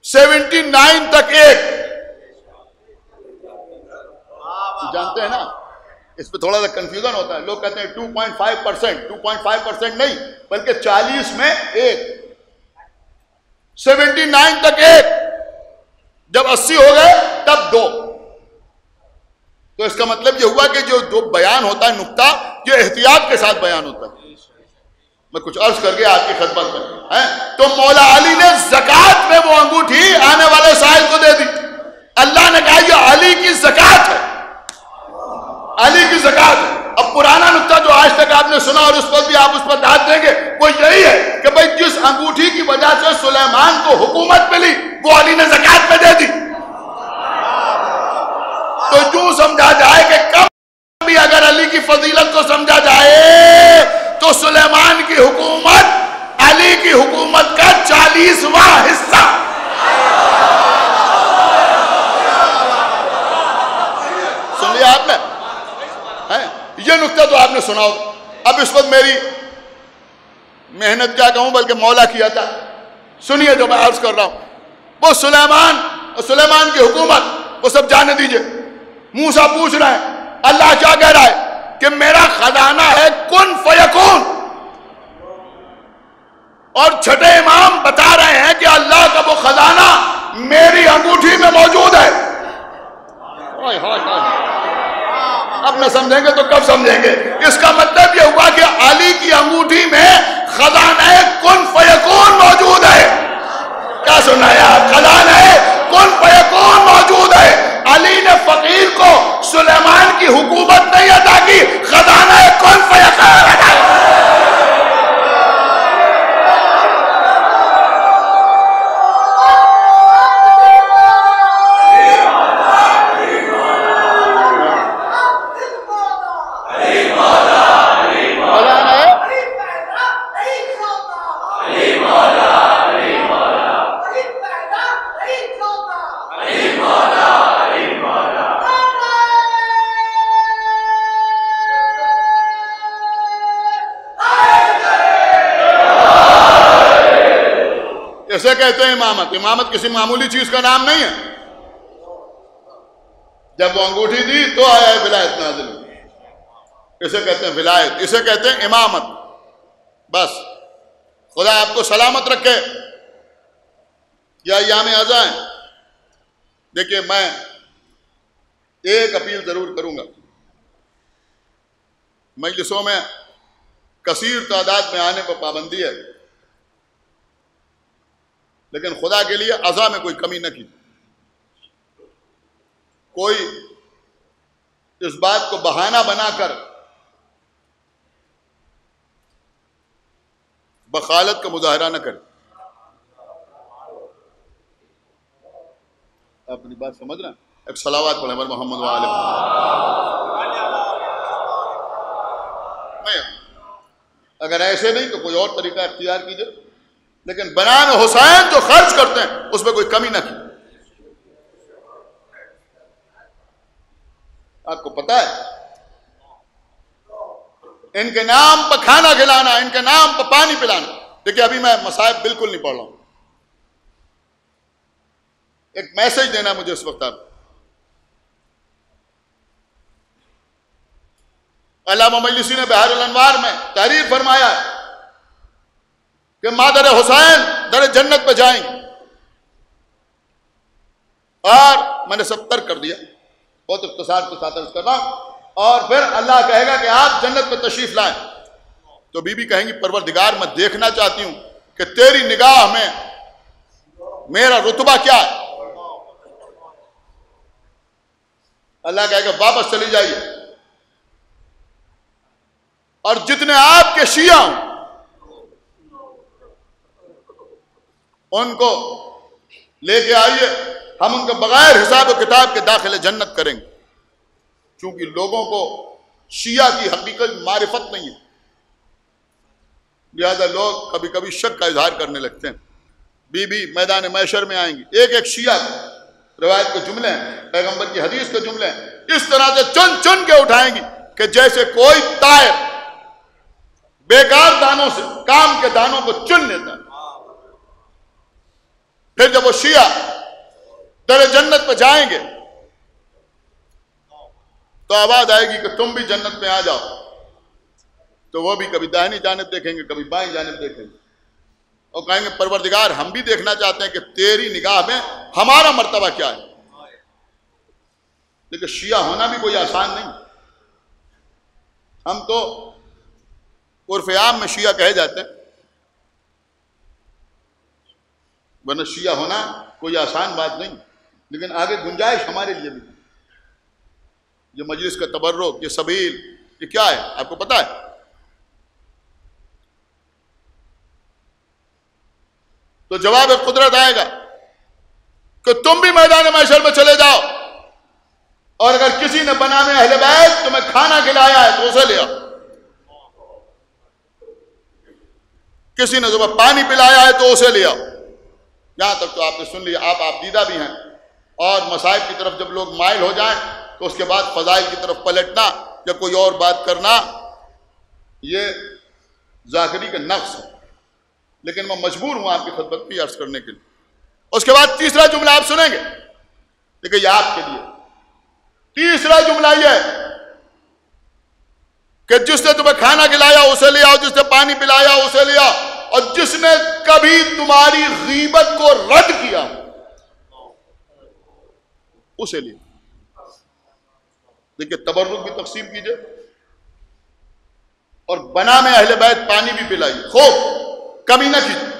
79 تک ایک. جانتے ہیں نا اس پہ تھوڑا سا کنفیوژن ہوتا ہے. لوگ کہتے ہیں 2.5%، 2.5% نہیں بلکہ 40 میں ایک، 79 تک ایک. جب 80 ہو گئے تب 2. تو اس کا مطلب یہ ہوا کہ جو بیان ہوتا ہے نقطہ، یہ احتیاط کے ساتھ بیان ہوتا ہے. میں کچھ عرض کر کے آپ کی خدمت میں تو مولا علی نے زکوٰۃ میں وہ انگوٹھی آنے والے سائل کو دے دی. اللہ نے کہا یہ علی کی زکوٰۃ ہے، علی کی زکوٰۃ ہے. اب پرانا نقطہ جو آج تک آپ نے سنا اور اس پر بھی آپ اس پر داد دیں گے وہ یہی ہے کہ بھئی جس انگوٹھی کی وجہ سے سلیمان کو حکومت ملی وہ علی نے زکوٰۃ میں دے دی. تو یوں سمجھا جائے کہ کم بھی اگر علی کی فضیلت کو سمجھا جائے تو سلیمان کی حکومت علی کی حکومت کا 40واں حصہ. سن لیا آپ نے؟ یہ نقطہ تو آپ نے سنا ہوگا. اب اس وقت میری محنت کیا کہوں بلکہ مولا کیا تھا. سنیے جو میں عرض کر رہا ہوں. وہ سلیمان اور سلیمان کی حکومت وہ سب جانے دیجئے. موسیٰ پوچھ رہے ہیں اللہ کیا کہہ رہا ہے کہ میرا خزانہ ہے کن فیکون، اور چھٹے امام بتا رہے ہیں کہ اللہ کا وہ خزانہ میری انگوٹھی میں موجود ہے. اب نہ سمجھیں گے تو کب سمجھیں گے؟ اس کا مطلب یہ ہوا کہ علی کی انگوٹھی میں خزانہ کن فیکون موجود ہے. کیا سننا ہے آپ؟ خزانہ کن فیکون موجود ہے. علی نے فقیر کو سلیمان کی حکومت نہیں عطا کی، خزانہ کن فیکون عطا کی. کہتے ہیں امامت. امامت کسی معمولی چیز کا نام نہیں ہے. جب وہ انگوٹھی دی تو آیا ہے ولایت نازل ہوئی. اسے کہتے ہیں ولایت, اسے کہتے ہیں امامت. بس خدا آپ کو سلامت رکھے. یا ایام ازاں ہیں. دیکھیے میں ایک اپیل ضرور کروں گا. مجلسوں میں کثیر تعداد میں آنے پر پابندی ہے, لیکن خدا کے لیے عزا میں کوئی کمی نہ کی. کوئی اس بات کو بہانہ بنا کر بخالت کا مظاہرہ نہ کرے. اپنی بات سمجھ رہے ہیں؟ ایک صلوات پڑھیں محمد وآلہ محمد. اگر ایسے نہیں تو کوئی اور طریقہ اختیار کیجئے, لیکن بنان حسین جو خرچ کرتے ہیں اس میں کوئی کمی نہ کی. آپ کو پتا ہے ان کے نام پر کھانا کھلانا, ان کے نام پر پانی پلانا. دیکھیے ابھی میں مصائب بالکل نہیں پڑھ رہا ہوں, ایک میسج دینا مجھے اس وقت. آپ علامہ مجلسی نے بہار الانوار میں تحریر فرمایا ہے کہ مادر حسین در جنت پہ جائیں گے, اور میں نے سب ترک کر دیا, بہت اختصار کے ساتھ عرض کر رہا ہوں. اور پھر اللہ کہے گا کہ آپ جنت میں تشریف لائیں, تو بی بی کہیں گی پروردگار میں دیکھنا چاہتی ہوں کہ تیری نگاہ میں میرا رتبہ کیا ہے. اللہ کہے گا واپس چلی جائیے, اور جتنے آپ کے شیعہ ہوں ان کو لے کے آئیے, ہم ان کو بغیر حساب و کتاب کے داخل جنت کریں گے. چونکہ لوگوں کو شیعہ کی حقیقت معرفت نہیں ہے, لہذا لوگ کبھی کبھی شک کا اظہار کرنے لگتے ہیں. بی بی میدان محشر میں آئیں گی, ایک ایک شیعہ روایت کے جملے ہیں, پیغمبر کی حدیث کے جملے ہیں, اس طرح سے چن چن کے اٹھائیں گی کہ جیسے کوئی طائر بیکار دانوں سے کام کے دانوں کو چن لیتا ہے. پھر جب وہ شیعہ در جنت پہ جائیں گے تو آواز آئے گی کہ تم بھی جنت میں آ جاؤ. تو وہ بھی کبھی داہنی جانب دیکھیں گے, کبھی بائیں جانب دیکھیں گے, اور کہیں گے پروردگار ہم بھی دیکھنا چاہتے ہیں کہ تیری نگاہ میں ہمارا مرتبہ کیا ہے. لیکن شیعہ ہونا بھی کوئی آسان نہیں. ہم تو عرف عام میں شیعہ کہے جاتے ہیں, ورنہ شیعہ ہونا کوئی آسان بات نہیں. لیکن آگے گنجائش ہمارے لیے بھی. یہ مجلس کا تبرک, یہ سبیل, یہ کیا ہے آپ کو پتا ہے؟ تو جواب قدرت آئے گا کہ تم بھی میدان محشر میں چلے جاؤ, اور اگر کسی نے بنام اہل بیت تمہیں کھانا کھلایا ہے تو اسے لے آؤ, کسی نے تمہیں پانی پلایا ہے تو اسے لے آؤ. یہاں تک تو آپ نے سن لیا. آپ دیدہ بھی ہیں, اور مصائب کی طرف جب لوگ مائل ہو جائیں تو اس کے بعد فضائل کی طرف پلٹنا یا کوئی اور بات کرنا یہ ظاہری کا نقص ہے. لیکن میں مجبور ہوں آپ کی خدمت میں عرض کرنے کے لیے. اس کے بعد تیسرا جملہ آپ سنیں گے, دیکھیں یہ آپ کے لیے. تیسرا جملہ یہ ہے کہ جس نے تمہیں کھانا کھلایا اسے لے آؤ, جس نے پانی پلایا اسے لے آؤ, اور جس نے کبھی تمہاری غیبت کو رد کیا اسے لے. دیکھیے تبرک بھی تقسیم کیجئے, اور بنا میں اہل بیت پانی بھی پلائیے, خوب کمی نہ کیجیے.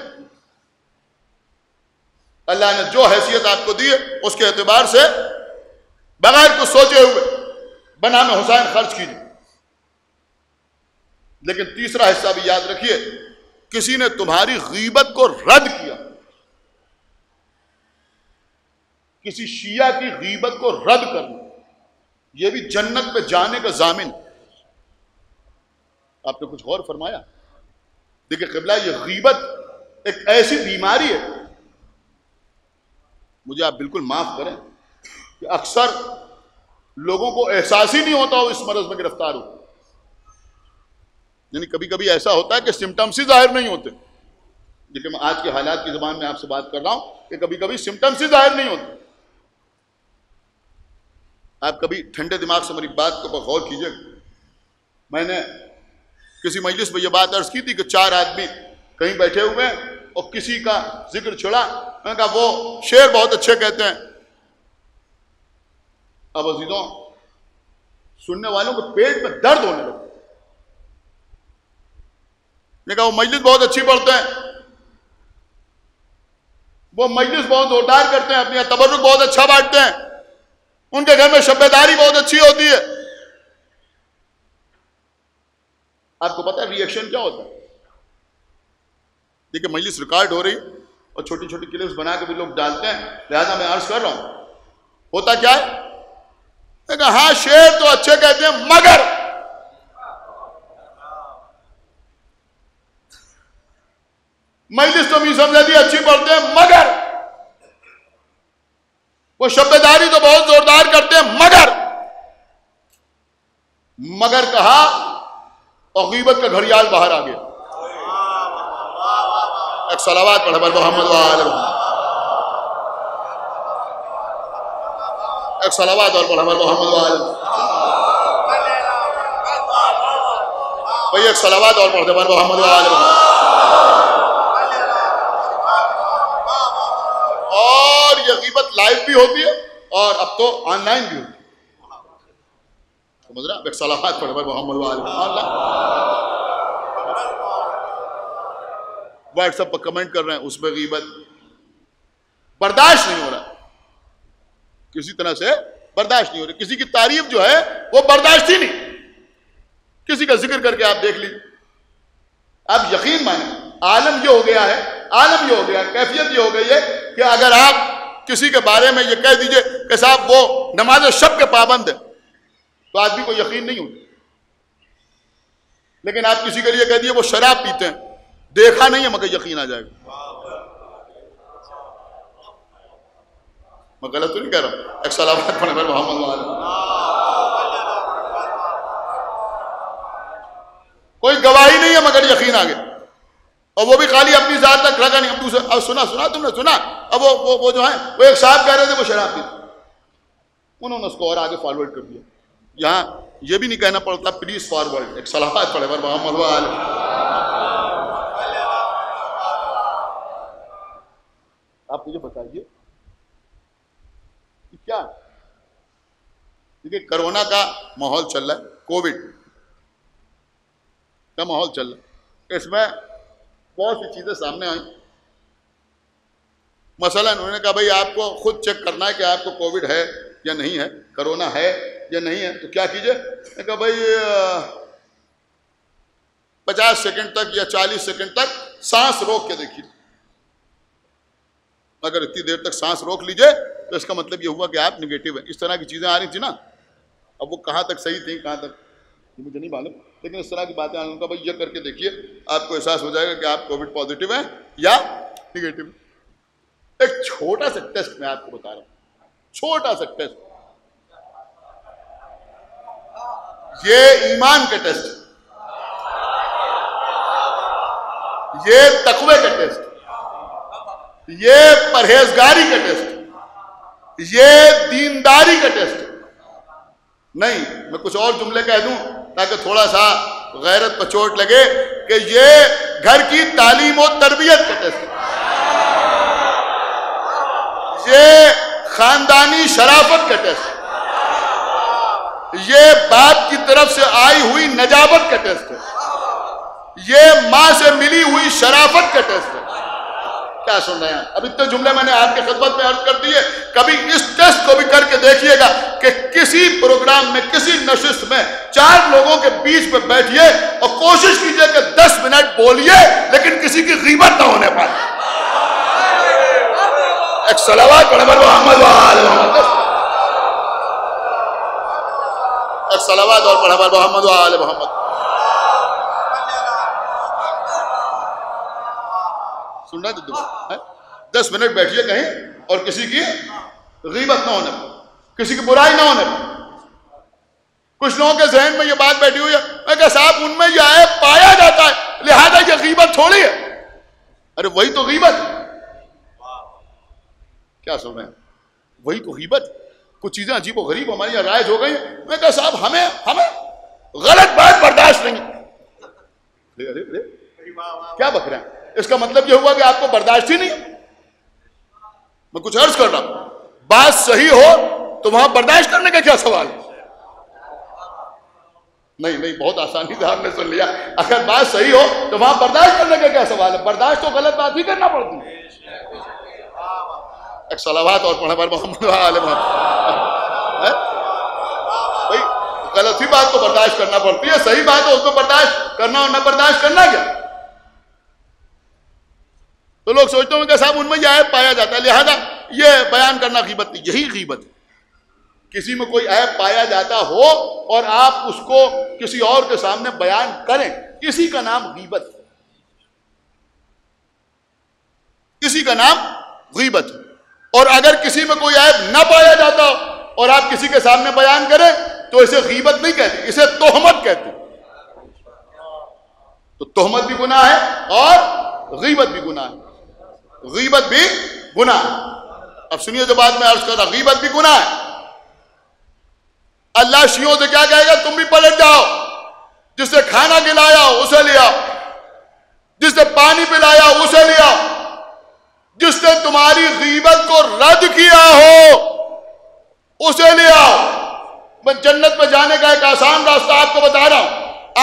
اللہ نے جو حیثیت آپ کو دی ہے اس کے اعتبار سے بغیر کچھ سوچے ہوئے بنا میں حسین خرچ کیجیے. لیکن تیسرا حصہ بھی یاد رکھیے, کسی نے تمہاری غیبت کو رد کیا, کسی شیعہ کی غیبت کو رد کرنا, یہ بھی جنت پہ جانے کا ضامن. آپ نے کچھ غور فرمایا؟ دیکھیں قبلہ, یہ غیبت ایک ایسی بیماری ہے, مجھے آپ بالکل معاف کریں کہ اکثر لوگوں کو احساس ہی نہیں ہوتا وہ اس مرض میں گرفتار ہو. یعنی کبھی کبھی ایسا ہوتا ہے کہ سمٹمز ہی ظاہر نہیں ہوتے, لیکن میں آج کے حالات کی زبان میں آپ سے بات کر رہا ہوں کہ کبھی کبھی سمٹمز ہی ظاہر نہیں ہوتے. آپ کبھی ٹھنڈے دماغ سے میری بات کو غور کیجیے. میں نے کسی مجلس میں یہ بات عرض کی تھی کہ 4 آدمی کہیں بیٹھے ہوئے ہیں اور کسی کا ذکر چھڑا. میں نے کہا وہ شعر بہت اچھے کہتے ہیں. اب عزیزوں سننے والوں کے پیٹ میں درد ہونے لگا. میں نے کہا وہ مجلس بہت اچھی پڑھتے ہیں, وہ مجلس بہت زوردار کرتے ہیں, اپنی تبرک بہت اچھا بانٹتے ہیں, ان کے گھر میں شب داری بہت اچھی ہوتی ہے. آپ کو پتا ہے ری ایکشن کیا ہوتا ہے؟ دیکھیں مجلس ریکارڈ ہو رہی اور چھوٹی چھوٹی کلپس بنا کے بھی لوگ ڈالتے ہیں, لہذا میں عرض کر رہا ہوں ہوتا کیا ہے. میں کہا ہاں شعر تو اچھے کہتے ہیں مگر مجلس تو بھی سمجھتی اچھی پڑھتے ہیں مگر وہ شب داری تو بہت زوردار کرتے ہیں مگر کہا اور غیبت کا گھڑیال باہر آ گیا. ایک صلوات پڑھ محمد وآلہ محمد. ایک صلوات اور پڑھ محمد وآلہ محمد. بھئی ایک صلوات اور پڑھ محمد وآلہ محمد. اور یہ غیبت لائیو بھی ہوتی ہے اور اب تو آن لائن بھی ہوتی ہے. سمجھ رہا؟ ایک صلوات پڑھ محمد وآلہ محمد. واٹس ایپ پر کمنٹ کر رہے ہیں, اس پہ غیبت برداشت نہیں ہو رہا, کسی طرح سے برداشت نہیں ہو رہی. کسی کی تعریف جو ہے وہ برداشت ہی نہیں. کسی کا ذکر کر کے آپ دیکھ لیجیے, آپ یقین مانیں عالم یہ ہو گیا ہے, عالم یہ ہو گیا, کیفیت یہ ہو گئی ہے کہ اگر آپ کسی کے بارے میں یہ کہہ دیجئے کہ صاحب وہ نماز شب کے پابند ہے تو آدمی کو یقین نہیں ہوتا. لیکن آپ کسی کے لیے کہہ دیجئے وہ شراب پیتے ہیں, دیکھا نہیں ہے مگر یقین آ جائے گا. میں غلط تو نہیں کہہ رہا. ایک صلوات پڑھ محمد وآلہ. کوئی گواہی نہیں ہے مگر یقین آ گیا, اور وہ بھی خالی اپنی ذات تک رکھا نہیں. اب دوسرا اب سنا تم نے سنا, اب وہ جو ہیں وہ ایک صاحب کہہ رہے تھے وہ شراب پیتے, انہوں نے اس کو اور آگے فارورڈ کر دیا. یہاں یہ بھی نہیں کہنا پڑتا پلیز فارورڈ. ایک صلوات پڑھے محمد وآلہ. آپ مجھے بتائیے کیا دیکھیے کرونا کا ماحول چل رہا ہے, کووڈ کا ماحول چل رہا ہے, اس میں بہت سی چیزیں سامنے آئیں. مثلا انہوں نے کہا بھائی آپ کو خود چیک کرنا ہے کہ آپ کو کووڈ ہے یا نہیں ہے, کرونا ہے یا نہیں ہے, تو کیا کیجئے. میں نے کہا بھائی 50 سیکنڈ تک یا 40 سیکنڈ تک سانس روک کے دیکھیے. اگر اتنی دیر تک سانس روک لیجئے تو اس کا مطلب یہ ہوا کہ آپ نگیٹو ہیں. اس طرح کی چیزیں آ رہی تھیں نا, اب وہ کہاں تک صحیح تھیں کہاں تک مجھے نہیں معلوم, لیکن اس طرح کی باتیں آنے کا بھائی یہ کر کے دیکھیے آپ کو احساس ہو جائے گا کہ آپ کووڈ پازیٹیو ہیں یا نگیٹو. ایک چھوٹا سا ٹیسٹ میں آپ کو بتا رہا ہوں, چھوٹا سا ٹیسٹ, یہ ایمان کا ٹیسٹ, یہ تقوی کا ٹیسٹ, یہ پرہیزگاری کا ٹیسٹ, یہ دینداری کا ٹیسٹ نہیں. میں کچھ اور جملے کہہ دوں تاکہ تھوڑا سا غیرت پر چوٹ لگے کہ یہ گھر کی تعلیم و تربیت کا ٹیسٹ, یہ خاندانی شرافت کا ٹیسٹ, یہ باپ کی طرف سے آئی ہوئی نجابت کا ٹیسٹ ہے, یہ ماں سے ملی ہوئی شرافت کا ٹیسٹ ہے. کیا سن رہے ہیں؟ اب اتنے جملے میں نے آپ کے خدمت میں عرض کر دیے. کبھی اس ٹیسٹ کو بھی کر کے دیکھیے گا کہ کسی پروگرام میں کسی نشست میں 4 لوگوں کے بیچ میں بیٹھیے اور کوشش کیجئے کہ 10 منٹ بولیے لیکن کسی کی غیبت نہ ہونے پائے. ایک صلوات پڑھے محمد وآلہ محمد. ایک صلوات اور پڑھے محمد وآلہ محمد. سننا تو 10 منٹ بیٹھیے کہیں اور کسی کی غیبت نہ ہونے پر, کسی کی برائی نہ ہونے پر. کچھ لوگوں کے ذہن میں یہ بات بیٹھی ہوئی ہے کہ صاحب ان میں یہ عیب پایا جاتا ہے لہذا یہ غیبت تھوڑی ہے. ارے وہی تو غیبت. کیا سن رہے ہیں؟ وہی تو غیبت. کچھ چیزیں عجیب و غریب ہمارے یہاں رائج ہو گئی ہیں. میں کہا صاحب ہمیں غلط بات برداشت نہیں. کیا بک رہے ہیں؟ اس کا مطلب یہ ہوا کہ آپ کو برداشت ہی نہیں. میں کچھ عرض کر رہا ہوں، بات صحیح ہو تو وہاں برداشت کرنے کا کیا سوال ہے؟ نہیں بہت آسانی سے آپ نے سن لیا. اگر بات صحیح ہو تو وہاں برداشت کرنے کا کیا سوال ہے؟ برداشت تو غلط بات ہی کرنا پڑتی ہے. ایک صلوات اور پڑھا پر محمد وآل محمد. بھائی غلط ہی بات تو برداشت کرنا پڑتی ہے، صحیح بات ہے اس کو برداشت کرنا اور نہ برداشت کرنا کیا. تو لوگ سوچتے ہیں کہ صاحب ان میں یہ عیب پایا جاتا ہے لہذا یہ بیان کرنا غیبت نہیں. یہی غیبت ہے. کسی میں کوئی عیب پایا جاتا ہو اور آپ اس کو کسی اور کے سامنے بیان کریں، اسی کا نام غیبت ہے. اسی کا نام غیبت ہے. اور اگر کسی میں کوئی عیب نہ پایا جاتا ہو اور آپ کسی کے سامنے بیان کریں تو اسے غیبت نہیں کہتے، اسے تہمت کہتے. تو تہمت بھی گناہ ہے اور غیبت بھی گناہ ہے. غیبت بھی گناہ ہے. اب سنیے جو بات میں عرض کر رہا، غیبت بھی گناہ ہے. اللہ شیعوں سے کیا کہے گا؟ تم بھی پلٹ جاؤ. جس سے کھانا کھلایا اسے لے آؤ، جس سے پانی پلایا اسے لے آؤ، جس نے تمہاری غیبت کو رد کیا ہو اسے لے آؤ. میں جنت میں جانے کا ایک آسان راستہ آپ کو بتا رہا ہوں.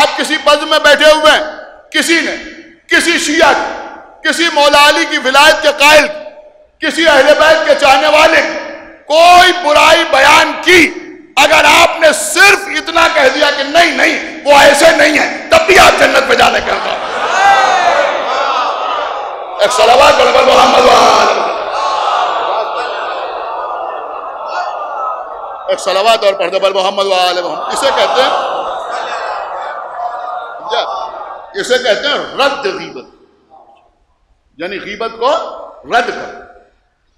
آپ کسی پد میں بیٹھے ہوئے ہیں، کسی نے کسی شیعہ کسی مولا علی کی ولایت کے قائل، کسی اہل بیت کے چاہنے والے کوئی برائی بیان کی، اگر آپ نے صرف اتنا کہہ دیا کہ نہیں وہ ایسے نہیں ہیں، تب بھی آپ جنت پہ جانے کا حقدار. ایک صلوات پڑھ پر محمد ایک صلوات اور پڑھ پر محمد وآل محمد. اسے کہتے ہیں رد غیبت، یعنی غیبت کو رد کر.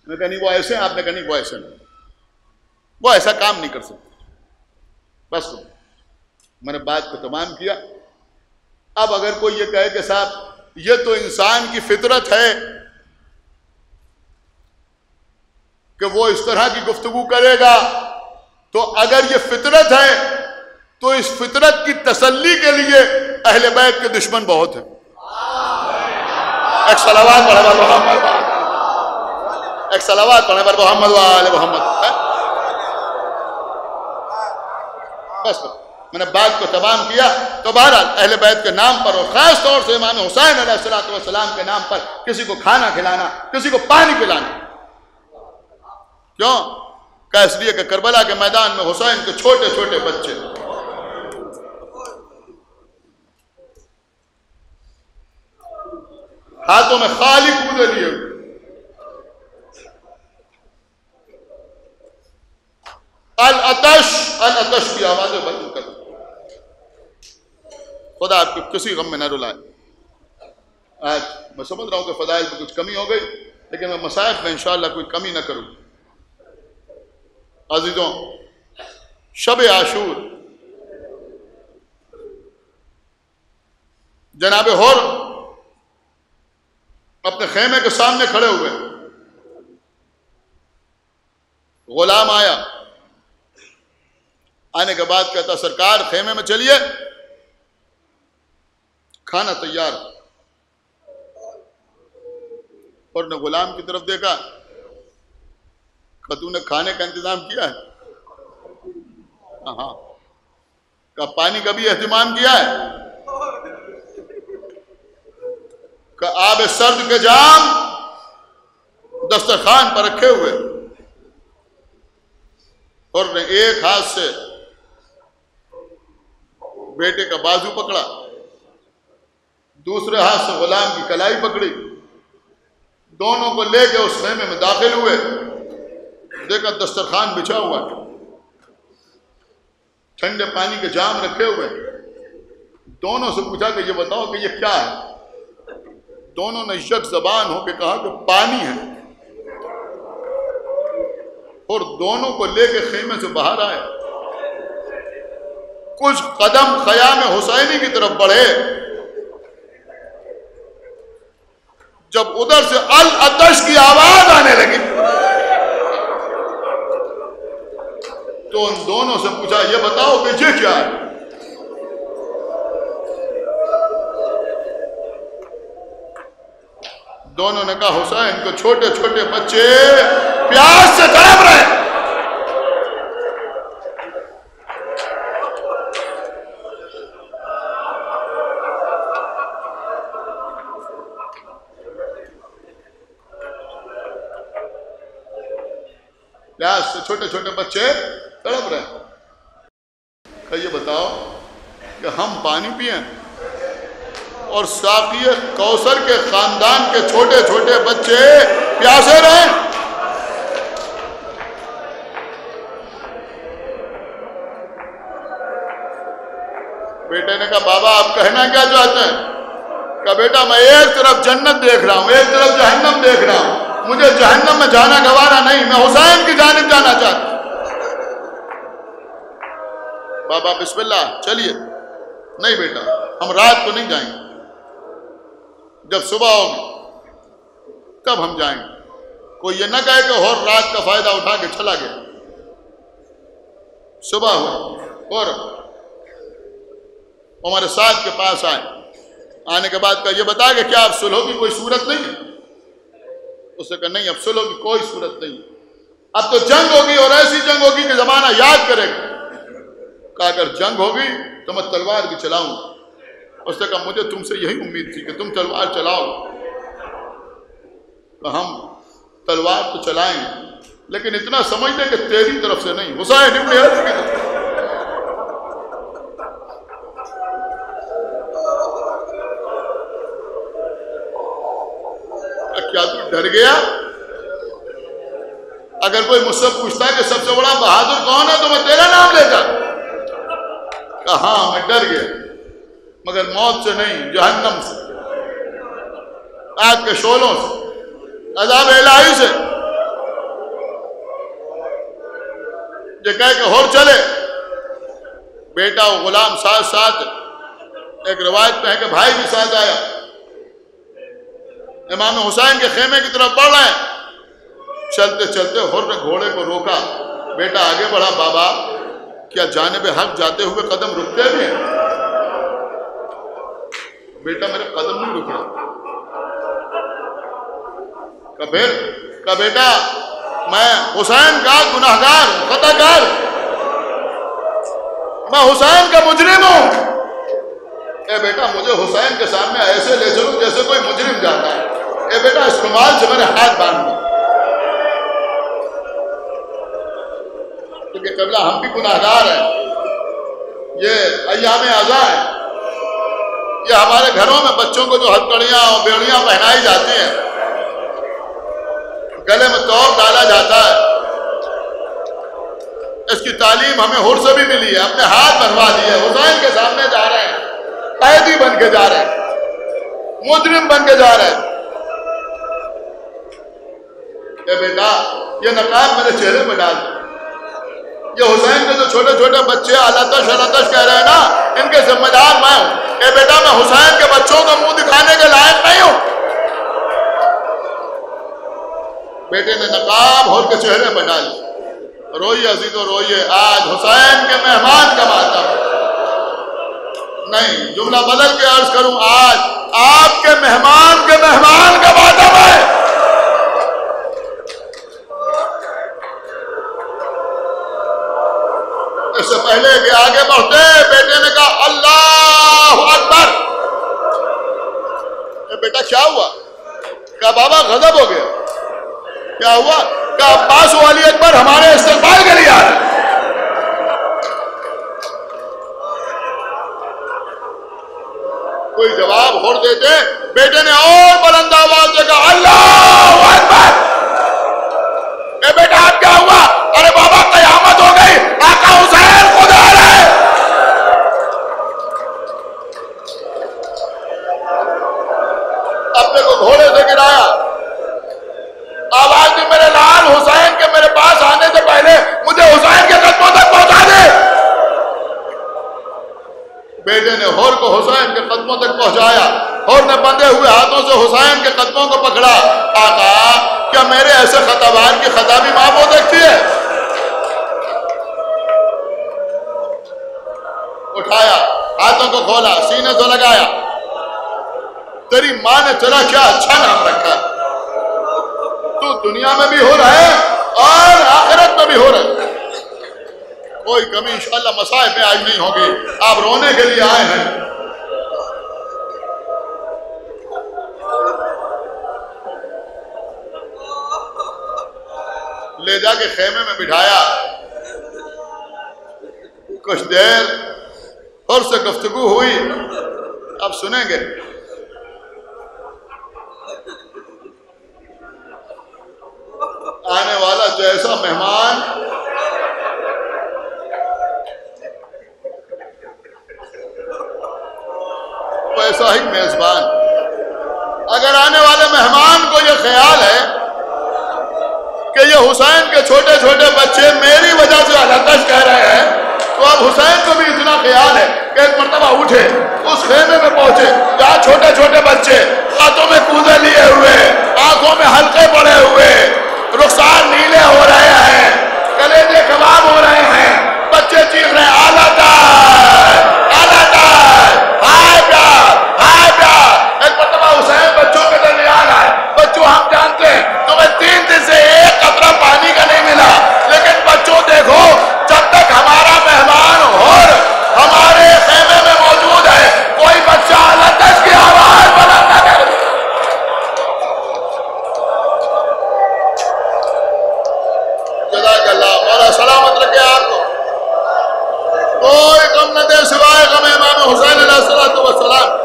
میں کہا نہیں وہ ایسے ہیں، آپ نے کہا نہیں وہ ایسے نہیں، وہ ایسا کام نہیں کر سکتے. بس میں نے بات کو تمام کیا. اب اگر کوئی یہ کہے کہ صاحب یہ تو انسان کی فطرت ہے کہ وہ اس طرح کی گفتگو کرے گا، تو اگر یہ فطرت ہے تو اس فطرت کی تسلی کے لیے اہل بیت کے دشمن بہت ہیں. ایک صلوات پڑھے پر محمد، ایک صلوات پڑھے پر محمد وآل محمد. بس میں نے بات کو تمام کیا. تو بہرحال اہل بیت کے نام پر اور خاص طور سے امام حسین علیہ السلام کے نام پر کسی کو کھانا کھلانا، کسی کو پانی پلانا، کیوں؟ کہ اس لیے کہ کربلا کے میدان میں حسین کے چھوٹے چھوٹے بچے ہاتھوں میں خالی کودے لیے. العطش کی آوازیں بند کر. خدا آپ کو کسی غم میں نہ رلائے. آج میں سمجھ رہا ہوں کہ فضائل میں کچھ کمی ہو گئی، لیکن میں مصائب میں انشاءاللہ کوئی کمی نہ کروں. عزیزوں، شب عاشور جناب ہور اپنے خیمے کے سامنے کھڑے ہوئے. غلام آیا، آنے کے بعد کہتا سرکار خیمے میں چلیے، کھانا تیار. اور نے غلام کی طرف دیکھا کہ تو نے کھانے کا انتظام کیا ہے؟ ہاں. کہ پانی کا بھی اہتمام کیا ہے؟ کہ آب سرد کے جام دسترخوان پر رکھے ہوئے. اور نے ایک ہاتھ سے بیٹے کا بازو پکڑا، دوسرے ہاتھ سے غلام کی کلائی پکڑی، دونوں کو لے کے اس خیمے میں داخل ہوئے. دیکھا دسترخوان بچھا ہوا ہے، ٹھنڈے پانی کے جام رکھے ہوئے. دونوں سے پوچھا کہ یہ بتاؤ کہ یہ کیا ہے؟ دونوں نے یک زبان ہو کے کہا کہ پانی ہے. اور دونوں کو لے کے خیمے سے باہر آئے، کچھ قدم خیام حسینی کی طرف بڑھے. جب ادھر سے العطش کی آواز آنے لگی تو ان دونوں سے پوچھا یہ بتاؤ کہ یہ کیا ہے؟ دونوں نے کہا حسین کو چھوٹے چھوٹے بچے پیاس سے تڑپ رہے ہیں۔ پیاس سے چھوٹے چھوٹے بچے تڑپ رہے ہیں۔ کہ یہ بتاؤ کہ ہم پانی پئیں اور ساقی کوثر کے خاندان کے چھوٹے چھوٹے بچے پیاسے رہیں؟ بیٹے نے کہا بابا آپ کہنا کیا چاہتے ہیں؟ کہا بیٹا میں ایک طرف جنت دیکھ رہا ہوں، ایک طرف جہنم دیکھ رہا ہوں، مجھے جہنم میں جانا گوارا نہیں، میں حسین کی جانب جانا چاہتا ہوں۔ بابا بسم اللہ چلیے۔ نہیں بیٹا ہم رات کو نہیں جائیں گے، جب صبح ہوگی تب ہم جائیں گے۔ کوئی یہ نہ کہے کہ اور رات کا فائدہ اٹھا کے چلا گیا۔ صبح ہوئی اور ہمارے ساتھ کے پاس آئے، آنے کے بعد کہا یہ بتا کہ کیا اب صلح کی کوئی صورت نہیں ہے؟ اس نے کہا نہیں اب صلح کی کوئی صورت نہیں، اب تو جنگ ہوگی اور ایسی جنگ ہوگی کہ زمانہ یاد کرے گا۔ کہا اگر جنگ ہوگی تو میں تلوار بھی چلاؤں گا۔ اس نے کہا مجھے تم سے یہی امید تھی کہ تم تلوار چلاؤ۔ کہ ہم تلوار تو چلائیں لیکن اتنا سمجھ لیں کہ تیری طرف سے نہیں، حسین ابن علی کی طرف۔ کیا تو ڈر گیا؟ اگر کوئی مجھ سے پوچھتا ہے کہ سب سے بڑا بہادر کون ہے تو میں تیرا نام لیتا۔ کہا ہاں میں ڈر گیا مگر موت سے نہیں، جہنم سے، آگ کے شعلوں سے، عذاب الہی سے۔ یہ کہہ کہ ہور چلے، بیٹا و غلام ساتھ ساتھ، ایک روایت میں ہے کہ بھائی بھی ساتھ آیا۔ امام حسین کے خیمے کی طرف بڑھ رہے ہیں، چلتے چلتے ہور نے گھوڑے کو روکا۔ بیٹا آگے بڑھا، بابا کیا جانب حق جاتے ہوئے قدم رکتے بھی ہیں؟ بیٹا میرے قدم نہیں رک رہا۔ کہ بیٹا میں حسین کا گناہگار، خطا کار، میں حسین کا مجرم ہوں۔ اے بیٹا مجھے حسین کے سامنے ایسے لے چلو جیسے کوئی مجرم جاتا ہے۔ اے بیٹا اس رومال سے میرے ہاتھ باندھ دو، کیونکہ قبلہ ہم بھی گناہگار ہیں، یہ ایام عزا ہے، یہ ہمارے گھروں میں بچوں کو جو ہتھکڑیاں اور بیڑیاں پہنائی جاتی ہیں، گلے میں توق ڈالا جاتا ہے، اس کی تعلیم ہمیں ہر سے بھی ملی ہے۔ اپنے ہاتھ بنوا دیے، حسین کے سامنے جا رہے ہیں، قیدی بن کے جا رہے ہیں، مجرم بن کے جا رہے ہیں۔ اے بیٹا یہ نقاب میرے چہرے پہ ڈال دو، یہ حسین کے جو چھوٹے چھوٹے بچے الاتش الاتش کہہ رہے ہیں نا، ان کے ذمہ دار میں ہوں۔ اے بیٹا میں حسین کے بچوں کو منہ دکھانے کے لائق نہیں ہوں۔ بیٹے نے نقاب ہور کے چہرے پہ ڈال دیا۔ روئیے عزیزو روئیے، آج حسین کے مہمان کا ماتم نہیں، جملہ بدل کے عرض کروں، آج آپ کے مہمان کا ماتم ہے۔ اس سے پہلے کہ آگے بڑھتے بیٹے نے کہا اللہ اکبر۔ اے بیٹا کیا ہوا؟ کہا بابا غضب ہو گیا۔ کیا ہوا؟ کہا عباس و علی اکبر ہمارے استقبال کے لیے آ رہے۔ کوئی جواب ہور دیتے، بیٹے نے اور بلند آواز سے کہا اللہ اکبر۔ اے بیٹا اب کیا ہوا؟ ارے بابا قیامت ہو گئی، آقا حسین خود آ رہے۔ اپنے کو گھوڑے سے گرایا، آواز دی میرے لال حسین کے میرے پاس آنے سے پہلے مجھے حسین کے قدموں تک پہنچا دے۔ بیٹے نے ہور کو حسین کے قدموں تک پہنچایا، ہور نے بندھے ہوئے ہاتھوں سے حسین کے قدموں کو پکڑا۔ آقا کیا میرے ایسے خطابان کی خطا بھی معاف ہو سکتی ہے؟ اٹھایا، ہاتھوں کو کھولا، سینے سے لگایا، تیری ماں نے تیرا کیا اچھا نام رکھا، تو دنیا میں بھی ہو رہا ہے اور آخرت میں بھی ہو رہا ہے، کوئی کمی انشاءاللہ مصائب میں آج نہیں ہوگی، آپ رونے کے لیے آئے ہیں۔ لے جا کے خیمے میں بٹھایا، کچھ دیر اور سے گفتگو ہوئی، اب سنیں گے۔ آنے والا جیسا مہمان ویسا ہی میزبان۔ اگر آنے والے مہمان کو یہ خیال ہے کہ یہ حسین کے چھوٹے چھوٹے بچے میری وجہ سے التش کہہ رہے ہیں، تو اب حسین کو بھی اتنا خیال ہے کہ ایک مرتبہ اٹھے، اس خیمے میں پہنچے جہاں چھوٹے چھوٹے بچے ہاتھوں میں کوزے لیے ہوئے، آنکھوں میں حلقے پڑے ہوئے، رخسار نیلے ہو رہے ہیں، کلیجے کباب ہو رہے ہیں، بچے چیخ رہے ہیں آلہ دار آلہ دار، ہائے پیار ہائے پیار۔ ایک مرتبہ حسین بچوں کے درمیان آئے، بچوں ہم جانتے ہیں تمہیں 3 دن سے ایک قطرہ پانی کا نہیں ملا، لیکن بچوں دیکھو جب تک ہمارا مہمان اور ہمارے خیمے میں موجود ہے کوئی بچہ التش کی آواز بلند نہ کرے۔ جزاک اللہ، مولا سلامت رکھے آپ کو، کوئی غم نہ دے سوائے غم امام حسین علیہ السلام۔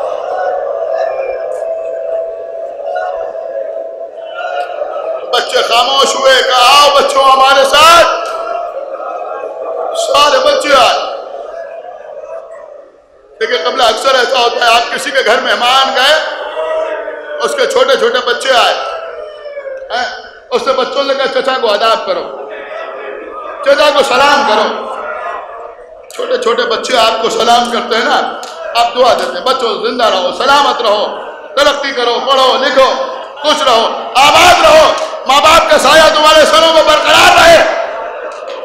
بچے خاموش ہوئے، کہا آؤ بچوں ہمارے ساتھ، سارے بچے آئے۔ دیکھیں قبل اکثر ایسا ہوتا ہے آپ کسی کے گھر مہمان گئے، اس کے چھوٹے چھوٹے بچے آئے، اس نے بچوں سے کہا چچا کو آداب کرو، چچا کو سلام کرو۔ چھوٹے چھوٹے بچے آپ کو سلام کرتے ہیں نا، آپ دعا دیتے ہیں بچوں زندہ رہو، سلامت رہو، ترقی کرو، پڑھو لکھو، خوش رہو، آباد رہو، ماں باپ کا سایہ تمہارے سروں میں برقرار رہے۔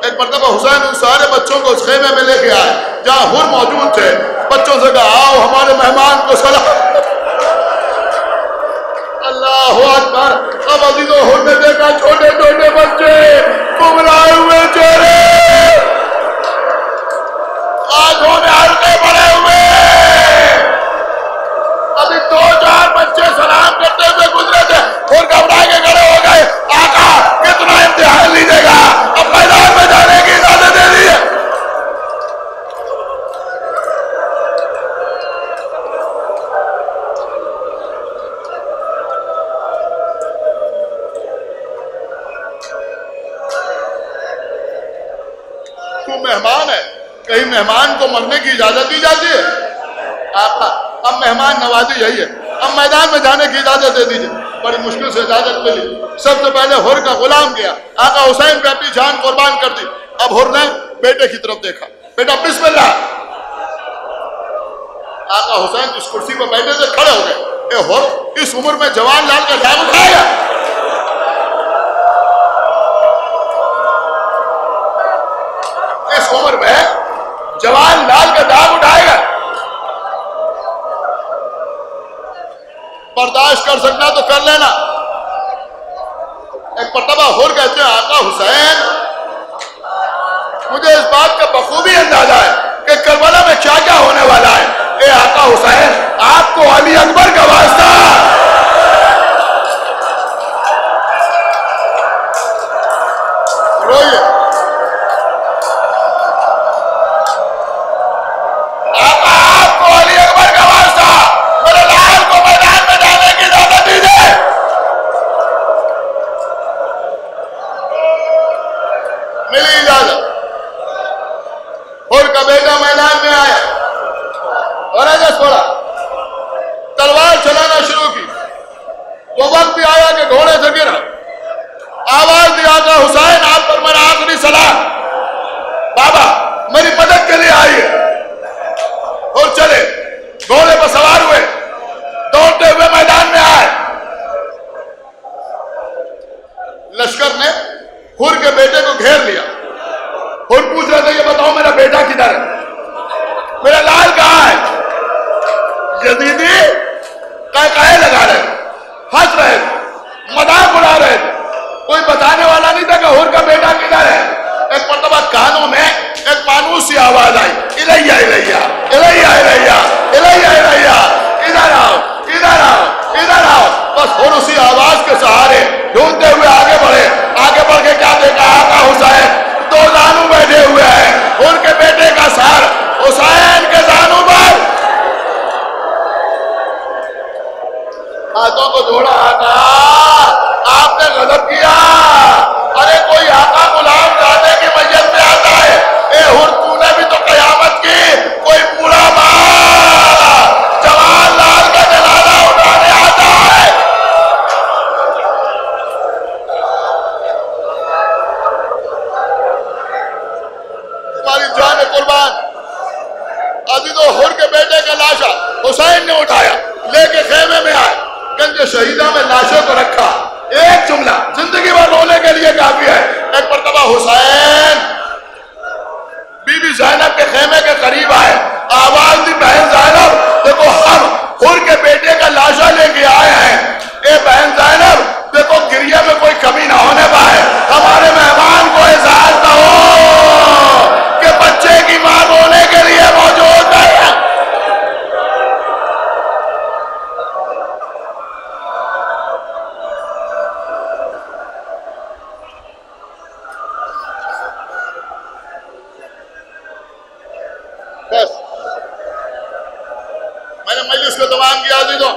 ایک مرتبہ حسین ان سارے بچوں کو اس خیمے میں لے کے آئے جہاں حر موجود تھے، بچوں سے کہا آؤ ہمارے مہمان کو سلام۔ اللہ اکبر۔ اب عزیزوں حر نے دیکھا چھوٹے چھوٹے بچے، کملائے ہوئے چہرے، آنکھوں میں حلقے پڑے ہوئے، ابھی 2-4 بچے سلام کرتے ہوئے گزرے تھے، اور گھبرا کے کھڑے ہو گئے، آقا کتنا امتحان لیجیے گا، اب میدان میں جانے کی اجازت دے دیجیے۔ تو مہمان ہے، کہیں مہمان کو مرنے کی اجازت دی جاتی ہے؟ آقا اب مہمان نوازی یہی ہے، اب میدان میں جانے کی اجازت دے دیجیے۔ بڑی مشکل سے اجازت ملی، سب سے پہلے حر کا غلام گیا، آقا حسین پہ اپنی جان قربان کر دی۔ اب حر نے بیٹے کی طرف دیکھا، بیٹا بسم اللہ۔ آقا حسین جس کرسی پر بیٹھے تھے کھڑے ہو گئے، اے حر اس عمر میں جوان لال کا داغ اٹھائے گا؟ اس عمر میں جوان لال کا داغ اٹھائے گا؟ برداشت کر سکنا تو کر لینا۔ ایک مرتبہ حر کہتے ہیں آقا حسین مجھے اس بات کا بخوبی اندازہ ہے کہ کربلا میں کیا کیا ہونے والا ہے۔ اے آقا حسین آپ کو علی اکبر کا واسطہ، روئیے، آقا آپ کو علی اکبر کا واسطہ میرے لال کو میدان میں جانے کی اجازت دیجیے۔ ملی اجازت، حر کا بیٹا میدان میں آیا اور ایسا چھوڑا، تلوار چلانا شروع کی۔ وہ وقت بھی آیا کہ گھوڑے سے گرا، آواز دیا آقا حسین آپ پر میرا آخری سلام، بابا میری مدد کے لیے آئیے، اور چلے۔ الیہ الیہ الیہ الیہ الیہ الیہ، ادھر آؤ ادھر آؤ ادھر آؤ. بس اور اسی آواز کے سہارے ڈھونڈتے ہوئے آگے بڑھے. آگے بڑھ کے کیا دیکھا؟ آقا حسین دو زانو بیٹھے ہوئے ہیں، ان کے بیٹے کا سر حسین کے زانو پر. ہاتھوں کو جوڑا. آقا آپ نے غلط کیا. ارے کوئی آقا غلام زادے کی میت میں آتا ہے، اے حر تو نے بھی تو قیامت کی. کوئی بوڑھا ماں جوان لال کا جنازہ اٹھانے آتا ہے. تمہاری جان قربان. عزیزو حر کے بیٹے کا لاشا حسین نے اٹھایا، لے کے خیمے میں آئے، گنج شہیدہ میں لاشوں کو رکھا. ایک جملہ زندگی بھر رونے کے لیے کافی ہے. ایک مرتبہ حسین بی بی زینب کے خیمے کے قریب آئے. آواز دی بہن زینب دیکھو ہم حر کے بیٹے کا لاشا لے کے آئے ہیں. اے بہن زینب دیکھو گریہ میں کوئی کمی نہ ہونے پائے. ہمارے مہمان کو احساس نہ ہو کہ بچے کی ماں رونے کے لیے موجود ہے. بس میں نے مجلس کو تمام کیا عزیزوں.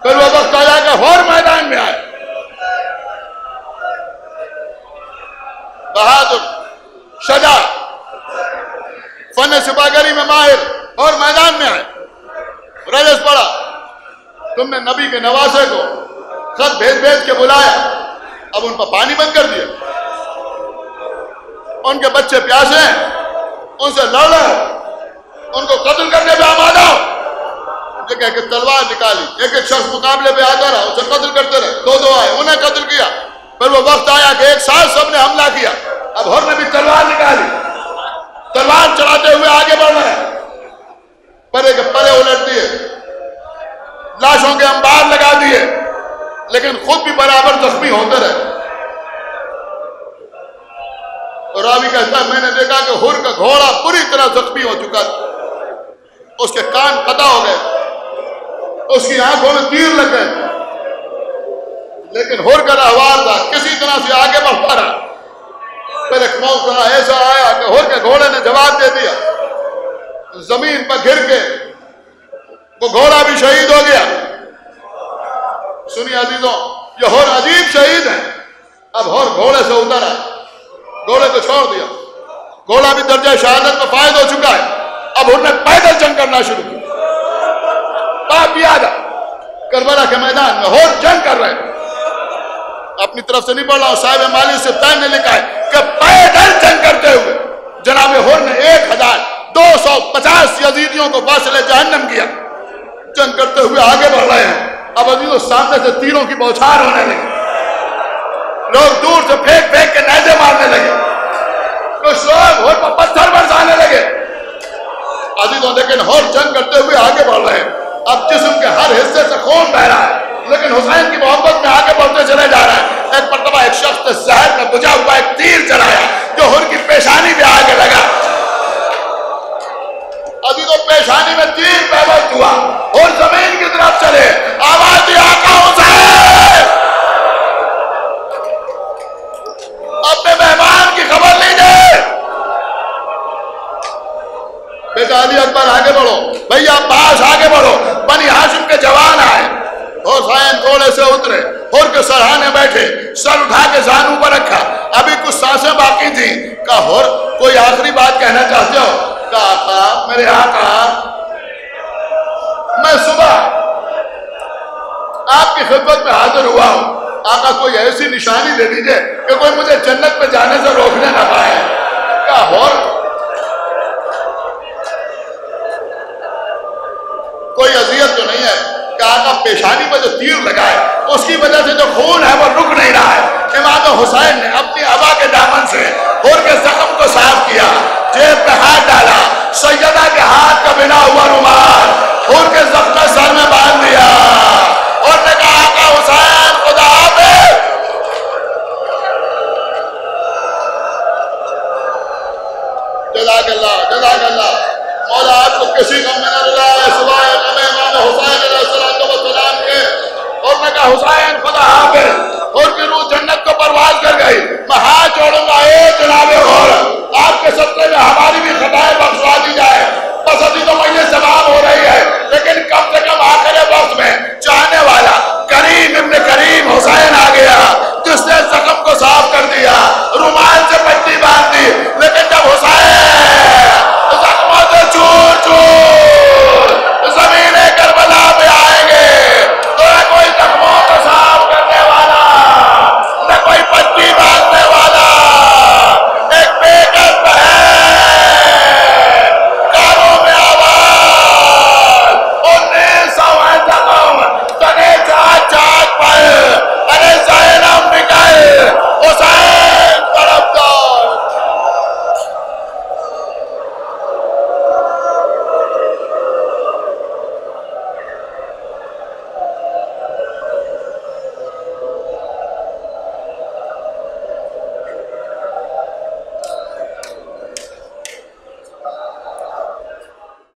پھر وہ وقت آیا کہ اور میدان میں آئے. بہادر، شجاع، فن سپاہگری میں ماہر، اور میدان میں آئے. رجس پڑا، تم نے نبی کے نواسے کو خط بھیج بھیج کے بلایا، اب ان پر پانی بند کر دیا. ان کے بچے پیاسے ہیں، ان سے لڑ رہے ہیں، ان کو قتل کرنے پہ آمادہ ہو. یہ کہہ کے تلوار نکالی. ایک ایک شخص مقابلے پہ آتا رہا، اسے قتل کرتے رہے. دو دو آئے، انہیں قتل کیا. پھر وہ وقت آیا کہ ایک ساتھ سب نے حملہ کیا. اب حر نے بھی تلوار نکالی، تلوار چلاتے ہوئے آگے بڑھ رہے ہیں. پرے کے پرے الٹ دیے، لاشوں کے انبار لگا دیے، لیکن خود بھی برابر زخمی ہوتے رہے. اور راوی کہتا ہے میں نے دیکھا کہ حر کا گھوڑا پوری طرح زخمی ہو چکا تھا. اس کے کان قطع ہو گئے، اس کی آنکھوں میں تیر لگ گئے، لیکن حر کا رہوار تھا، کسی طرح سے آگے بڑھتا رہا. پھر ایک موقع ایسا آیا کہ حر کے گھوڑے نے جواب دے دیا، زمین پر گر کے وہ گھوڑا بھی شہید ہو گیا. سنیے عزیزوں، یہ حر عجیب شہید ہیں. اب حر گھوڑے سے اترا، گھوڑے کو چھوڑ دیا. گھوڑا بھی درجہ شہادت میں فائد ہو چکا ہے. اب حر نے پیدل جنگ کرنا شروع کی. باپ یاد ہے کربلا کے میدان میں حر جنگ کر رہے ہیں. اپنی طرف سے نہیں پڑھ رہا ہوں، صاحب مالی سبتان نے لکھا ہے کہ پیدل جنگ کرتے ہوئے جناب حر نے 1250 یزیدیوں کو فاصلے جہنم کیا. جنگ کرتے ہوئے آگے بڑھ رہے ہیں. اب عزیزوں سامنے سے تیروں کی بوچھار ہونے لگی، لوگ دور سے پھینک پھینک کے نیزے مارنے لگے، کچھ لوگ حر پر پتھر برسانے لگے. عزیزوں لیکن حر جنگ کرتے ہوئے آگے بڑھ رہے ہیں. اب جسم کے ہر حصے سے خون بہ رہا ہے، لیکن حسین کی محبت میں آگے بڑھتے چلے جا رہا ہے. ایک مرتبہ ایک شخص نے زہر میں بجھا ہوا ایک تیر چلایا جو حر کی پیشانی پہ آگے لگا. عزیزوں پیشانی میں تیر پیوست ہوا، حر زمین کی طرف چلے. آواز دی آقا حسین، اپنے مہمان کی خبر لیجیے. بیٹا علی اکبر آگے بڑھو، بھیا عباس آگے بڑھو. بنی ہاشم کے جوان آئے. حسین گھوڑے سے اترے، حر کے سرہانے بیٹھے، سر اٹھا کے زانو پر رکھا. ابھی کچھ سانسیں باقی تھیں. کہا حر کوئی آخری بات کہنا چاہتے ہو؟ کہا آقا، میرے آقا، میں صبح آپ کی خدمت میں حاضر ہوا ہوں. آقا کوئی ایسی نشانی دے دیجئے کہ کوئی مجھے جنت میں جانے سے روکنے نہ پائے. کہا حر کوئی اذیت تو نہیں ہے؟ کہ آقا پیشانی پر جو تیر لگا ہے اس کی وجہ سے جو خون ہے وہ رک نہیں رہا ہے. امام حسین نے اپنی ابا کے دامن سے حر کے زخم کو صاف کیا، جیب پہ ہاتھ ڈالا، سیدہ کے ہاتھ کا بنا ہوا رومال حر کے زخم سر میں باندھ دیا اور نے کہا آقا حسین خدا حافظ. جزاک اللہ، جزاک اللہ. کسی کا من اللہ سوائے غم امام حسین علیہ السلام کے. اور میں کہا حسین خدا حافظ. اور کی روح جنت کو پرواز کر گئی. میں ہاتھ جوڑوں گا، اے جناب غور آپ کے صدقے میں ہماری بھی خطائیں بخشوا دی جائے.